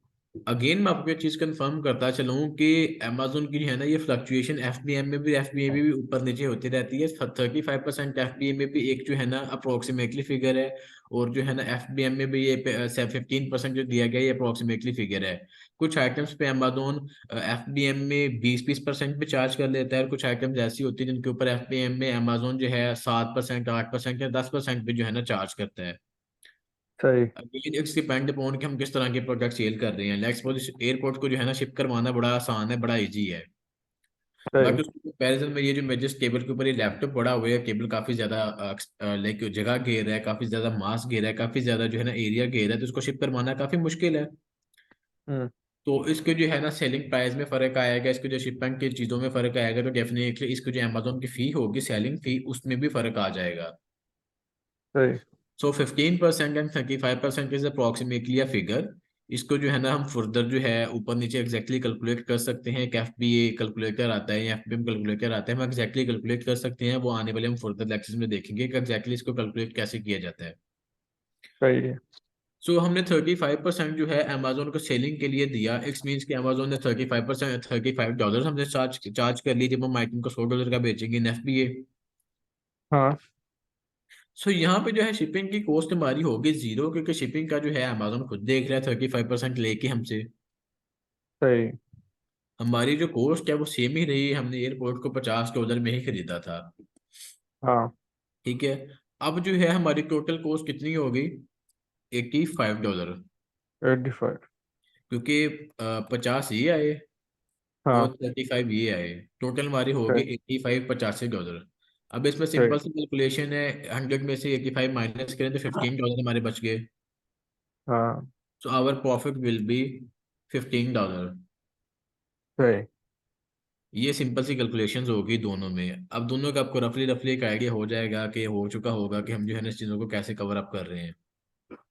अगेन मैं आपको ये चीज कंफर्म करता चलूं कि Amazon की जो है ना ये फ्लक्चुएशन एफबीए में भी ऊपर नीचे होती रहती है। 35% एफबीए में भी एक जो है ना अप्रोक्सीमेटली फिगर है, और जो है ना एफबीएम में भी ये 15% जो दिया गया है ये अप्रोक्सीमेटली फिगर है। कुछ आइटम्स पे Amazon एफबीएम में 20-20% पे चार्ज कर लेता है, और कुछ आइटम्स ऐसी होती है जिनके ऊपर एफबीएम में Amazon जो है 7% 8% या 10% पे जो है ना चार्ज करता है। सही। अगेन इट्स डिपेंड अपॉन कि हम किस तरह के प्रोडक्ट सेल कर रहे हैं। लेट्स सपोज एयरपोर्ट को जो है ना शिप करवाना बड़ा आसान है, बड़ा इजी है। सही। बट उसके कंपैरिजन में ये जो मैं जिस टेबल के ऊपर ये लैपटॉप पड़ा हुआ है, केबल काफी ज्यादा लाइक जगह घेर रहा है, काफी ज्यादा मास घेर रहा है, काफी ज्यादा जो है ना एरिया घेर रहा है, तो उसको शिप करवाना काफी मुश्किल है। हम्म। तो इसके जो है ना सेलिंग प्राइस में फर्क आएगा, इसके जो शिपमेंट की चीजों में फर्क आएगा, तो डेफिनेटली इसको जो अमेजोन की फी होगी, सेलिंग फी, उसमें भी फर्क आ जाएगा। सही। सो 15% and 35% is approximately a figure. इसको जो है ना हम फर्दर जो है ऊपर नीचे एग्जैक्टली कैलकुलेट कर सकते हैं। एक FBA कैलकुलेटर आता है या FBM कैलकुलेटर आता है, हम एग्जैक्टली कैलकुलेट कर सकते हैं। वो आने वाले हम फर्दर लेक्चर्स में देखेंगे कि एग्जैक्टली इसको कैलकुलेट कैसे किया जाता है। सही है। सो हमने 35% जो है अमेजोन को सेलिंग के लिए दिया। इट्स मीन्स कि अमेजोन ने 35%, $35 हमने चार्ज चार्ज कर लिए जब हम आइटम को $100 का बेचेंगे इन FBA। हाँ। सो यहाँ पे जो है शिपिंग की कॉस्ट हमारी होगी जीरो, क्योंकि शिपिंग का जो है अमेजोन खुद देख रहा है 35% लेके हमसे। सही। हमारी जो कॉस्ट है वो सेम ही रही, हमने एयरपोर्ट को $50 में ही खरीदा था। हाँ। ठीक है। अब जो है हमारी टोटल कॉस्ट कितनी होगी? $85। 85। क्योंकि 50 ये आए हाँ। और 35 ये आए, टोटल हमारी होगी सही। 85, $85। अब इसमें सही। सिंपल सी कैलकुलेशन है, 100 में से 85 माइनस करें तो $15 हमारे बच गए। हाँ। So our profit will be $15। सही। ये सिंपल सी कैलकुलेशंस होगी दोनों में। अब दोनों का आपको रफली रफली एक आइडिया हो जाएगा कि हो चुका होगा कि हम जो है ना इस चीज़ों को कैसे कवर अप कर रहे हैं।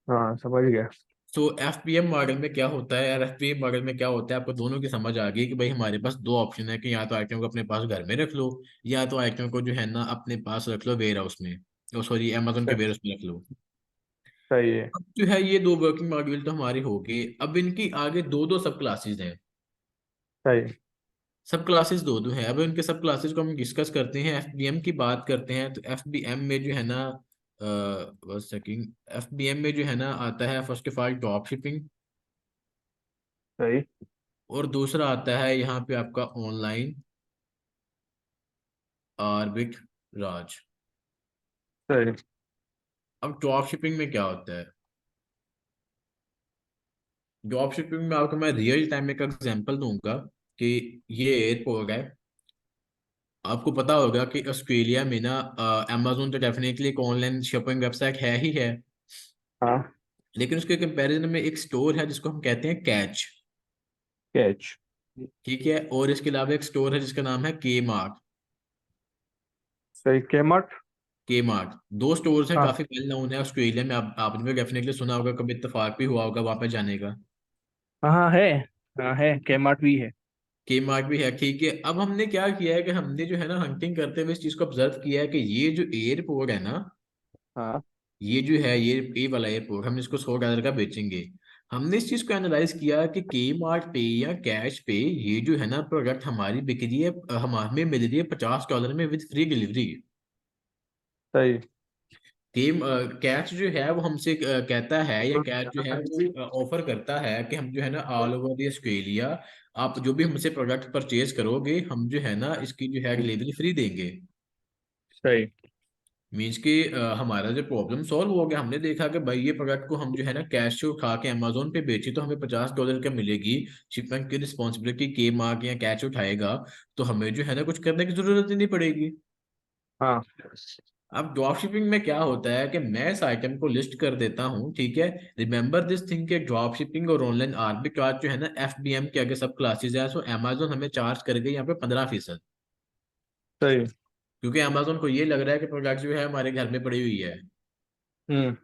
हाँ, समझ गया। सो FPM मॉडल में क्या होता है, यार FPM मॉडल में क्या होता है, आपको दोनों की समझ आ गई कि भाई हमारे पास दो ऑप्शन है कि या तो आइटम को अपने पास घर में रख लो, या तो आइटम को जो है ना अपने पास रख लो वेयर हाउस में, सॉरी अमेजोन के सही। वेयर हाउस में रख लो। सही है। अब जो है ये दो वर्किंग मॉड्यूल तो हमारी हो गई। अब इनकी आगे दो दो सब क्लासेस हैं। सही। सब क्लासेस दो दो हैं। अब उनके सब क्लासेस को हम डिस्कस करते हैं। FBM की बात करते हैं तो FBM में जो है ना बस सेकंड, FBM में जो है ना आता है first of all drop shipping, सही। और दूसरा आता है यहाँ पे आपका ऑनलाइन आर्बिट राज। सही। अब ड्रॉप शिपिंग में क्या होता है? ड्रॉप शिपिंग में आपको मैं रियल टाइम में एक एग्जांपल दूंगा कि ये एयरपोर्ट है। आपको पता होगा कि ऑस्ट्रेलिया में ना अमेजोन तो डेफिनेटली एक ऑनलाइन शॉपिंग वेबसाइट है ही है, हाँ। लेकिन उसके कंपैरिजन में एक स्टोर है जिसको हम कहते हैं कैच। कैच। ठीक है। और इसके अलावा एक स्टोर है जिसका नाम है के मार्ट। सही। केमट। के मार्ट, दो स्टोर्स हैं, हाँ। काफी वेल नोन है ऑस्ट्रेलिया में। आपने भी डेफिनेटली सुना होगा, कभी इत्तेफाक भी हुआ होगा वहां पे जाने का। हाँ है। हाँ है, केमट भी है। के मार्ट भी है। ठीक है। अब हमने क्या किया है कि हमने जो है ना हंटिंग करते हुए इस चीज को ऑब्जर्व किया है कि ये जो एयरपोर्ट है ना, हाँ। ये जो है ये वाला एयरपोर्ट हम इसको $100 का बेचेंगे। हमने इस चीज को एनालाइज किया कि के मार्ट पे या कैश पे ये जो है ना प्रोडक्ट हमारी बिक रही है, हमें मिल रही है $50 में विद फ्री डिलीवरी। सही। गेम कैच जो है वो हमसे कहता है, या कैच जो है वो ऑफर करता है कि हम जो है ना ऑल ओवर द ऑस्ट्रेलिया, आप जो भी हमसे प्रोडक्ट परचेज करोगे हम जो है ना इसकी जो है डिलीवरी फ्री देंगे। सही। मीन्स कि हमारा जो प्रॉब्लम सॉल्व हो गया। हमने देखा कि भाई ये प्रोडक्ट को हम जो है ना कैश से उठा के अमेजोन पे बेची तो हमें $50 का मिलेगी। शिपमेंट की रिस्पॉन्सिबिलिटी के मार्क या कैच उठाएगा, तो हमें जो है ना कुछ करने की जरूरत ही नहीं पड़ेगी। हाँ। अब ड्रॉप शिपिंग में क्या होता है कि मैं इस आइटम को लिस्ट कर देता हूँ। ठीक है। रिमेंबर दिस थिंग के ड्रॉप शिपिंग और ऑनलाइन आर्बिट्राज जो है ना FBM के आगे सब क्लासेस है। सो अमेजोन हमें चार्ज करेगा यहाँ पे 15%, सही। क्योंकि अमेजोन को ये लग रहा है कि प्रोडक्ट जो है हमारे घर में पड़ी हुई है। हम्म।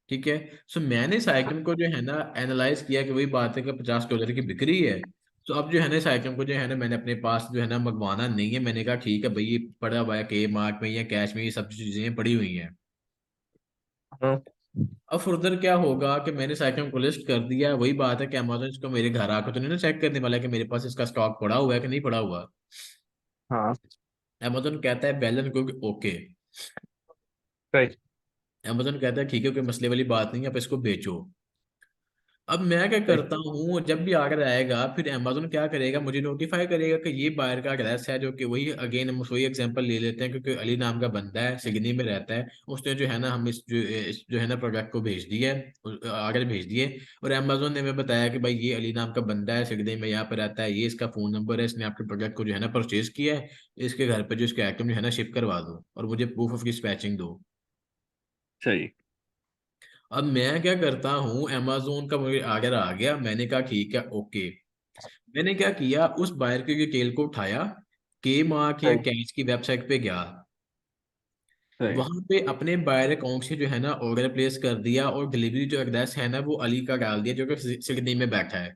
ठीक है। सो मैंने इस आइटम को जो है ना एनालाइज किया कि वही बात है कि $50 की बिक्री है। तो अब जो है ना इस आइटम को जो है ना मैंने अपने पास जो है ना मंगवाना नहीं है। मैंने कहा ठीक है भाई ये पड़ा हुआ है के मार्ट में या कैश में, ये सब चीजें पड़ी हुई हैं। हाँ। अब फर्दर क्या होगा कि मैंने इस आइटम को लिस्ट कर दिया। वही बात है कि अमेजोन इसको मेरे घर आकर तो नहीं ना चेक करने वाला है कि मेरे पास इसका स्टॉक पड़ा हुआ है कि नहीं पड़ा हुआ। हाँ। अमेजोन कहता है बैलेंस गुड ओके। सही। अमेजोन कहता है ठीक है, कोई मसले वाली बात नहीं है, आप इसको बेचो। अब मैं क्या सही। करता हूँ, जब भी ऑर्डर आएगा फिर अमेजोन क्या करेगा, मुझे नोटिफाई करेगा कि ये बायर का एड्रेस है, जो कि वही अगेन हम वही एग्जांपल ले लेते हैं, क्योंकि अली नाम का बंदा है, सिडनी में रहता है, उसने जो है ना हम इस जो है ना प्रोडक्ट को भेज दिया है, ऑर्डर भेज दिए। और अमेजोन ने हमें बताया कि भाई ये अली नाम का बंदा है, सिडनी में यहाँ पे रहता है, ये इसका फोन नंबर है, इसने आपके प्रोडक्ट को जो है ना परचेज किया है, इसके घर पे जो इसके आइटम जो है ना शिप करवा दो और मुझे प्रूफ ऑफ डिस्पैचिंग दो। सही। अब मैं क्या करता हूँ, अमेजोन का मुझे ऑर्डर आ गया, मैंने कहा ठीक है ओके। मैंने क्या किया, उस बायर की डिटेल को उठाया, के मार्क या सही। कैच की वेबसाइट पे गया, सही। वहां पे अपने बायर अकाउंट से जो है ना ऑर्डर प्लेस कर दिया, और डिलीवरी जो एड्रेस है ना वो अली का डाल दिया, जो कि सिडनी में बैठा है।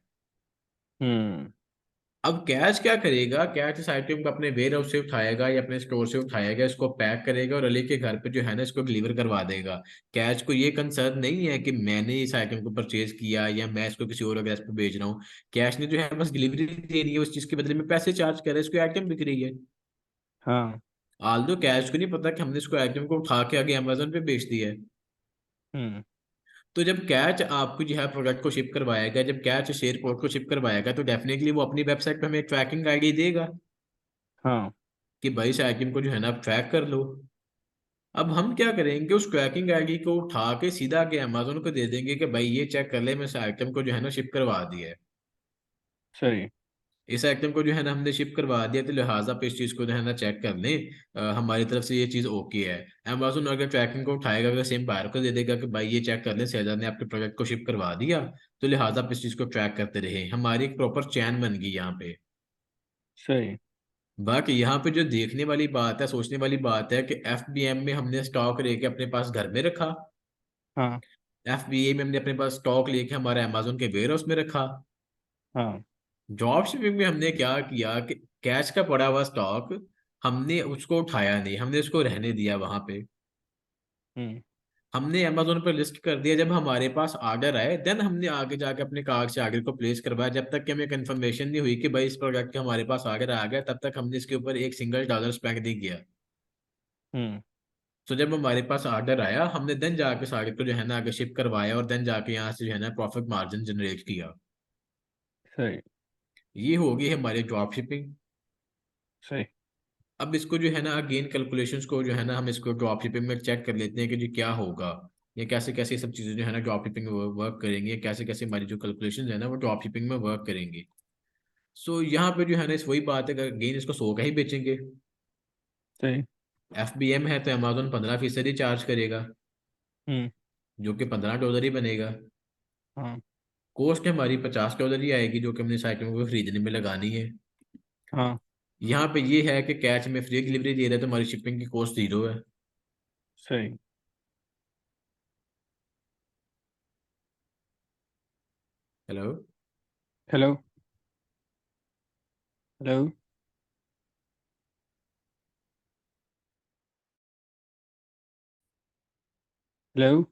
हम्म। अब कैच क्या करेगा, कैच इस आइटम को अपने वेयर हाउस से उठाएगा या अपने स्टोर से उठाएगा, इसको पैक करेगा और अली के घर पे जो है ना इसको डिलीवर करवा देगा। कैच को ये कंसर्न नहीं है कि मैंने इस आइटम को परचेज किया या मैं इसको किसी और एड्रेस पे भेज रहा हूँ। कैश ने जो है बस डिलीवरी देनी है, उस चीज के बदले में पैसे चार्ज कर रहा है, इसको आइटम बिक रही है। हाँ। आल्दो कैश को नहीं पता कि हमने इसको आइटम को उठा के आगे अमेजोन पे बेच दिया है। हम्म। तो जब कैच आपको जो है प्रोडक्ट को शिप करवाएगा, जब कैच एयरपोर्ट को शिप करवाएगा, तो डेफिनेटली वो अपनी वेबसाइट पे हमें ट्रैकिंग आईडी देगा हाँ। कि भाई इस आइटम को जो है ना आप ट्रैक कर लो। अब हम क्या करेंगे, उस ट्रैकिंग आईडी को उठा के सीधा के अमेजोन को दे देंगे कि भाई ये चेक कर ले, मैं इस आइटम को जो है ना शिप करवा दिया है। सही। इस आइटम को जो है ना हमने शिप करवा दिया, तो लिहाजा पे इस चीज को जो है ना चेक कर लें, हमारी तरफ से ये चीज ओके है। अमेजोन अगर ट्रैकिंग को उठाएगा, अगर सेम बायर को दे देगा कि भाई ये चेक कर लें, शहजाद ने आपके प्रोडक्ट को शिप करवा दिया, तो लिहाजा आप इस चीज को ट्रैक करते रहे, हमारी एक प्रॉपर चैन बन गई यहाँ पे। सही। बाकी यहाँ पे जो देखने वाली बात है, सोचने वाली बात है कि एफबीएम में हमने स्टॉक लेके अपने पास घर में रखा, हाँ। एफबीए में हमने अपने पास स्टॉक लेके हमारे अमेजोन के वेयर हाउस में रखा। हाँ। ड्रॉप शिपिंग में हमने क्या किया कि कैश का पड़ा हुआ स्टॉक हमने उसको उठाया नहीं, हमने उसको रहने दिया वहां पे। हम्म। हमने अमेजोन पर लिस्ट कर दिया, जब हमारे पास ऑर्डर आए देन हमने आगे जाके अपने कार्ड से ऑर्डर को प्लेस करवाया, जब तक कि हमें कंफर्मेशन नहीं हुई कि भाई इस प्रोडक्ट के हमारे पास ऑर्डर आ गया, तब तक हमने इसके ऊपर एक सिंगल डॉलर स्पेंड नहीं किया। हम्म। तो जब हमारे पास ऑर्डर आया, हमने देन जाके इस ऑर्डर को जो है ना आगे शिप करवाया, और देन जाके यहाँ से जो है ना प्रॉफिट मार्जिन जनरेट किया। सही। ये होगी हमारी ड्रॉप शिपिंग। सही। अब इसको जो है ना अगेन कैलकुलेशंस को जो है ना हम इसको ड्रॉप शिपिंग में चेक कर लेते हैं कि जी क्या होगा, ये कैसे कैसे सब चीज़ें जो है ना ड्रॉप शिपिंग में वर्क करेंगी, कैसे कैसे हमारी जो कैलकुलेशंस है ना वो ड्रॉप शिपिंग में वर्क करेंगी। सो यहाँ पे जो है ना इस वही बात है कि अगेन इसको 100 का ही बेचेंगे। सही। एफबीएम है तो अमेजोन 15% ही चार्ज करेगा, हम्म। जो कि $15 ही बनेगा। हाँ। कॉस्ट हमारी $50 ही आएगी, जो कि हमने इस आइटम को खरीदने में लगानी है। हाँ। यहाँ पे ये है कि कैच में फ्री डिलीवरी दे रहे हैं तो हमारी शिपिंग की कॉस्ट 0 है। सही। Hello. Hello. Hello. Hello.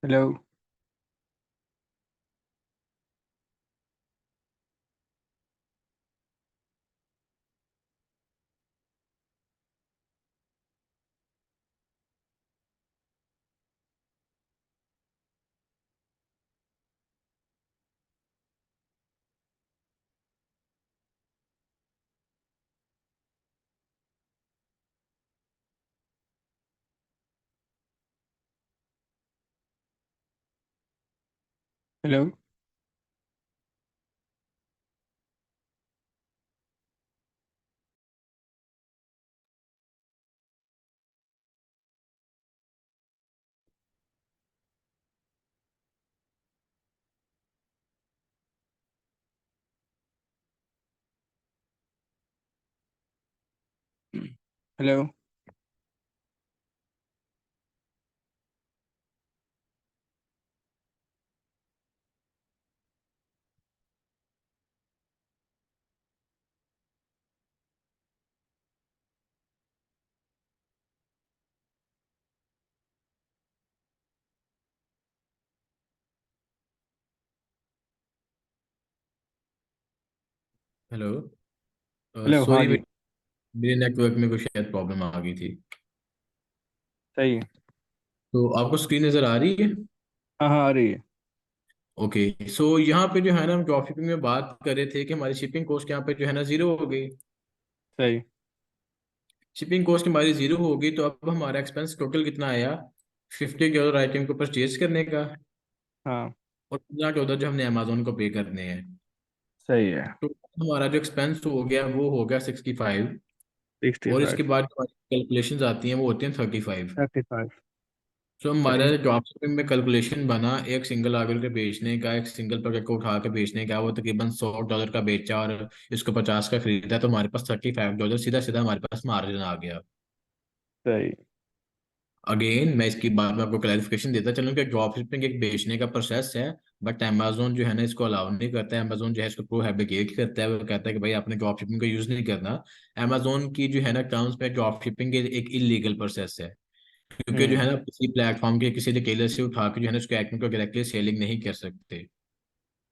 Hello. Hello. Hello. Hello. Hello. हाँ सॉरी, जी। मेरे नेटवर्क में कुछ शायद प्रॉब्लम आ गई थी। सही है। तो आपको स्क्रीन नजर आ रही है? हाँ हाँ, आ रही है। ओके। सो यहाँ पे जो है ना, हम ड्रॉप शिपिंग में बात कर रहे थे कि हमारी शिपिंग कॉस्ट यहाँ पे जो है ना जीरो हो गई। सही। शिपिंग कॉस्ट हमारी जीरो हो गई, तो अब हमारा एक्सपेंस टोटल कितना आया? $50 आइटम को परचेज करने का, हाँ। और 15 जो हमने अमेजोन को पे करने हैं। सही है। तो हमारा जो एक्सपेंस हो गया वो हो गया 65। सिक्सटी और इसके फाइव बाद जो कैलकुलेशन आती हैं वो होती हैं 35। 35। तो हमारा सही। ड्रॉप शिपिंग में कैलकुलेशन बना, एक सिंगल आर्टिकल के बेचने का, एक सिंगल प्रोडक्ट को उठा के बेचने का, वो तकरीबन $100 का बेचा और इसको 50 का खरीदा, तो हमारे पास $35 सीधा सीधा हमारे पास मार्जिन आ गया। सही। अगेन मैं इसकी बात में आपको क्लैरिफिकेशन देता चलूं कि ड्रॉप शिपिंग एक बेचने का प्रोसेस है, बट अमेजोन जो है ना इसको अलाउ नहीं करता है। अमेजोन जो है इसको प्रोहिबिट करता है, वो कहता है कि भाई आपने ड्रॉप शिपिंग का यूज नहीं करना। अमेजोन की जो है ना टर्म्स में ड्रॉप शिपिंग एक इलीगल प्रोसेस है, क्योंकि जो है हम्म। ना किसी प्लेटफॉर्म के किसी रिटेलर से उठा के जो है ना उसके आइटम को डायरेक्टली सेलिंग नहीं कर सकते।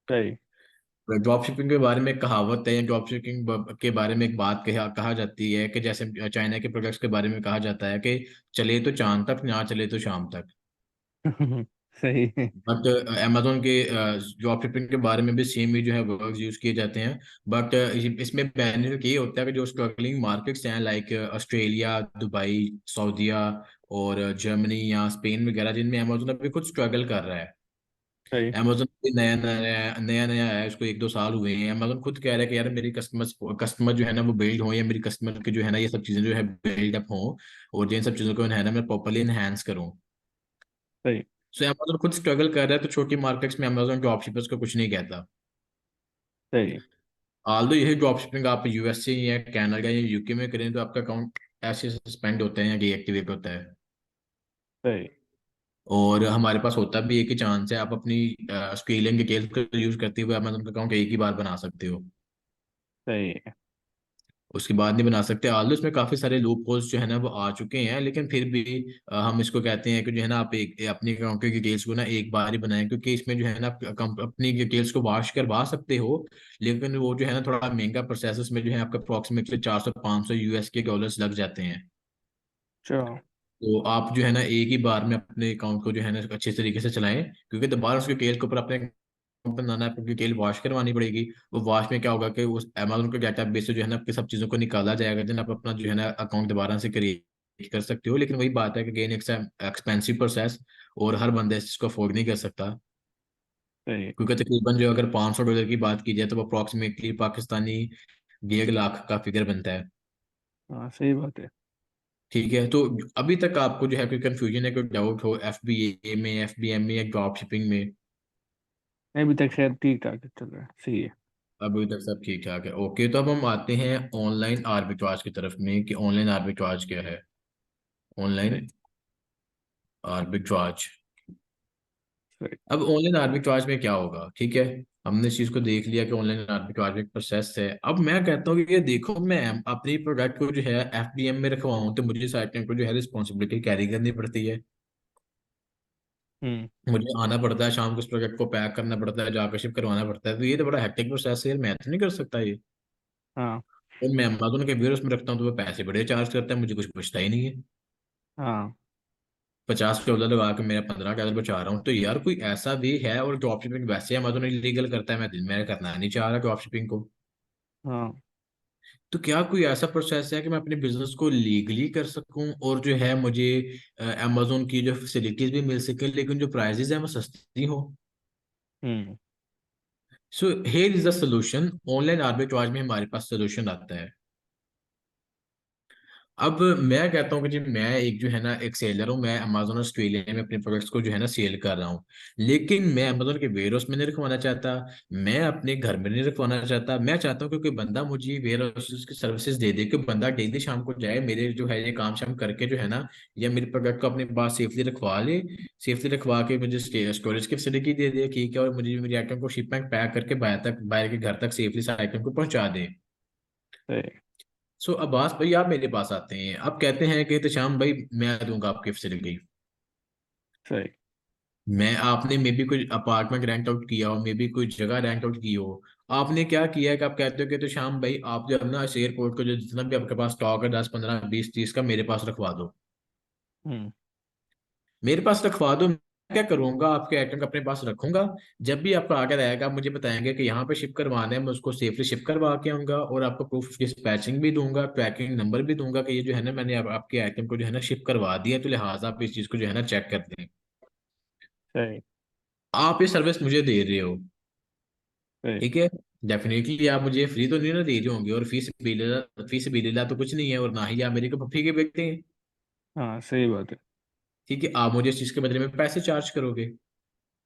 सही। ड्रॉप शिपिंग के बारे में एक कहावत है, या ड्रॉप शिपिंग के बारे में एक बात कहा कहा जाती है कि जैसे चाइना के प्रोडक्ट्स के बारे में कहा जाता है कि चले तो चांद तक, ना चले तो शाम तक। सही है। बट अमेजोन के ड्रॉप शिपिंग के बारे में भी सेम ही जो है वर्ड्स यूज किए जाते हैं। बट इसमें बेनिफिट ये होता है कि जो स्ट्रगलिंग मार्केट्स हैं लाइक ऑस्ट्रेलिया, दुबई, सऊदीया और जर्मनी या स्पेन वगैरह, जिनमें अमेजोन अभी खुद स्ट्रगल कर रहा है। सही। अमेजोन भी नया नया नया नया है, उसको 1-2 साल हुए हैं। अमेजोन खुद कह रहा है कि यार मेरी कस्टमर कस्टमर जो है ना वो बिल्ड हो, या मेरी कस्टमर के जो है ना ये सब चीजें जो है बिल्ड अप हो, और जिन सब चीजों को है ना मैं प्रॉपरली इनहेंस करूँ। सही। सो अमेजोन खुद स्ट्रगल कर रहा है, तो छोटी मार्केट्स में अमेजोन ड्रॉप शिपर्स को कुछ नहीं कहता। सही। ऑल्दो यही ड्रॉप शिपिंग आप यूएसए या कनाडा या यूके में करें तो आपका अकाउंट ऐसे सस्पेंड होता है या डीएक्टिवेट होता है। सही। और हमारे पास होता भी एक ही चांस है, आप अपनी स्केलिंग डिटेल्स को यूज करते हुए अमेजोन का अकाउंट एक ही बार बना सकते हो, सही है। उसके बाद नहीं बना सकते। ऑल्दो इसमें काफी सारे लूप होल्स जो है ना वो आ चुके हैं, लेकिन फिर भी हम इसको कहते हैं कि जो है ना आप एक अपनी अकाउंट की डिटेल्स को ना एक बार ही बनाएं, क्योंकि इसमें जो है ना आप अपनी डिटेल्स को वॉश करवा सकते हो, लेकिन वो जो है ना थोड़ा महंगा प्रोसेस है। उसमें जो है आपका अप्रोक्सीमेटली 400-500 यूएस के डॉलर्स लग जाते हैं। चलो। तो आप जो है ना एक ही बार में अपने अकाउंट को जो है ना अच्छे तरीके से चलाएं, क्योंकि दोबारा उसके केल के ऊपर अपने बनाना है, आपको डिटेल वॉश करवानी पड़ेगी। वो वॉश में क्या होगा कि उस अमेजोन के डाटा बेस से जो है ना आपकी सब चीज़ों को निकाला जाएगा, देन आप अपना जो है ना अकाउंट दोबारा से क्रिएट कर सकते हो। लेकिन वही बात है कि गेन एक एक्सपेंसिव प्रोसेस, और हर बंदा इसको अफोर्ड नहीं कर सकता। सही। क्योंकि तकरीबन जो अगर $500 की बात की जाए तो वो अप्रॉक्सीमेटली पाकिस्तानी 1 लाख का फिगर बनता है। हाँ, सही बात है। ठीक है, तो अभी तक आपको जो है कोई कंफ्यूजन है, कोई डाउट हो एफबीए में, एफबीएम में, या ड्रॉप शिपिंग में? अभी तक शायद ठीक ठाक चल रहा है, सही है। अभी तक सब ठीक ठाक है। ओके, तो अब हम आते हैं ऑनलाइन आर्बिट्राज की तरफ में कि ऑनलाइन आर्बिट्राज क्या है। ऑनलाइन सही। आर्बिट्राज। सही। अब ऑनलाइन आर्बिट्राज में क्या होगा, ठीक है। हमने इस चीज को देख लिया कि ऑनलाइन आर्बिट्राज एक प्रोसेस है। अब मैं कहता हूँ कि ये देखो, मैं अपनी प्रोडक्ट को जो है एफबीएम में रखवाऊं तो मुझे साइट को जो है रिस्पॉन्सिबिलिटी कैरी करनी पड़ती है। हम्म। मुझे आना पड़ता है शाम को, उस प्रोडक्ट को पैक करना पड़ता है, जाकर शिप करवाना पड़ता है। तो ये तो बड़ा हेक्टिक प्रोसेस है, मैं तो नहीं कर सकता ये। हाँ। और मैं अमेजोन के वेयरहाउस में रखता हूँ तो वो पैसे बड़े चार्ज करता है, मुझे कुछ बचता ही नहीं है। हाँ। $50 लगा के मेरा $15 बचा रहा हूँ, तो यार कोई ऐसा भी है। और ड्रॉप शिपिंग वैसे अमेजोन इलीगल करता है, मैं करना नहीं चाह रहा ड्रॉप शिपिंग को। हाँ। तो क्या कोई ऐसा प्रोसेस है कि मैं अपने बिजनेस को लीगली कर सकूं, और जो है मुझे अमेजोन की जो फैसिलिटीज भी मिल सके, लेकिन जो प्राइजेस है वो सस्ती हो? Hmm. So here is the solution. Online arbitrage में हमारे पास सोल्यूशन आता है। अब मैं कहता हूँ कि जी मैं एक जो है ना एक सेलर हूँ, मैं अमेजोन ऑस्ट्रेलिया में अपने प्रोडक्ट्स को जो है ना सेल कर रहा हूँ, लेकिन मैं अमेजोन के वेयरहाउस में नहीं रखवाना चाहता, मैं अपने घर में नहीं रखवाना चाहता। मैं चाहता हूँ कि कोई बंदा मुझे वेयरहाउस की सर्विसेज दे दे, कि बंदा डेली शाम को जाए, मेरे जो है ये काम शाम करके जो है ना, या मेरे प्रोडक्ट को अपने पास सेफली रखवा ले, सेफली रखवा के मुझे स्टोरेज की फैसिलिटी दे दे, ठीक है, और मुझे मेरी आइटम को शिपमेंट पैक करके बाहर के घर तक सेफली से आइटम को पहुंचा दे। सही। सो अब्बास भाई आप मेरे पास आते हैं, आप कहते हैं कि एहतशाम भाई मैं दूंगा आपकी फैसिलिटी। सही। मैं आपने मे बी कोई अपार्टमेंट रेंट आउट किया हो, मे बी कोई जगह रेंट आउट की हो। आपने क्या किया है कि आप कहते हो कि तो शाम भाई आप जो है ना इस एयरपोर्ट को जो जितना भी आपके पास स्टॉक है 10 15 20 30 का मेरे पास रखवा दो। हम्म। मेरे पास रखवा दो, मैं क्या करूंगा, आपके आइटम को अपने पास रखूंगा। जब भी आपका आर्डर आएगा आप मुझे बताएंगे कि यहाँ पे शिप करवाना है, मैं उसको सेफली शिप करवा के आऊंगा और आपको प्रूफ ऑफ डिस्पैचिंग भी दूंगा, ट्रैकिंग नंबर भी दूंगा कि ये जो है ना मैंने आपके आइटम को जो है ना शिप करवा दिया, तो लिहाजा आप इस चीज को जो है ना चेक कर दें। सही। आप ये सर्विस मुझे दे रहे हो, सही। ठीक है। डेफिनेटली आप मुझे फ्री तो नहीं ना दे रहे होंगे, और फीस बिल तो कुछ नहीं है, और ना ही आप मेरे को फ्री के बेचते हैं। हाँ, सही बात है। ठीक है, आप मुझे इस चीज के बदले में पैसे चार्ज करोगे।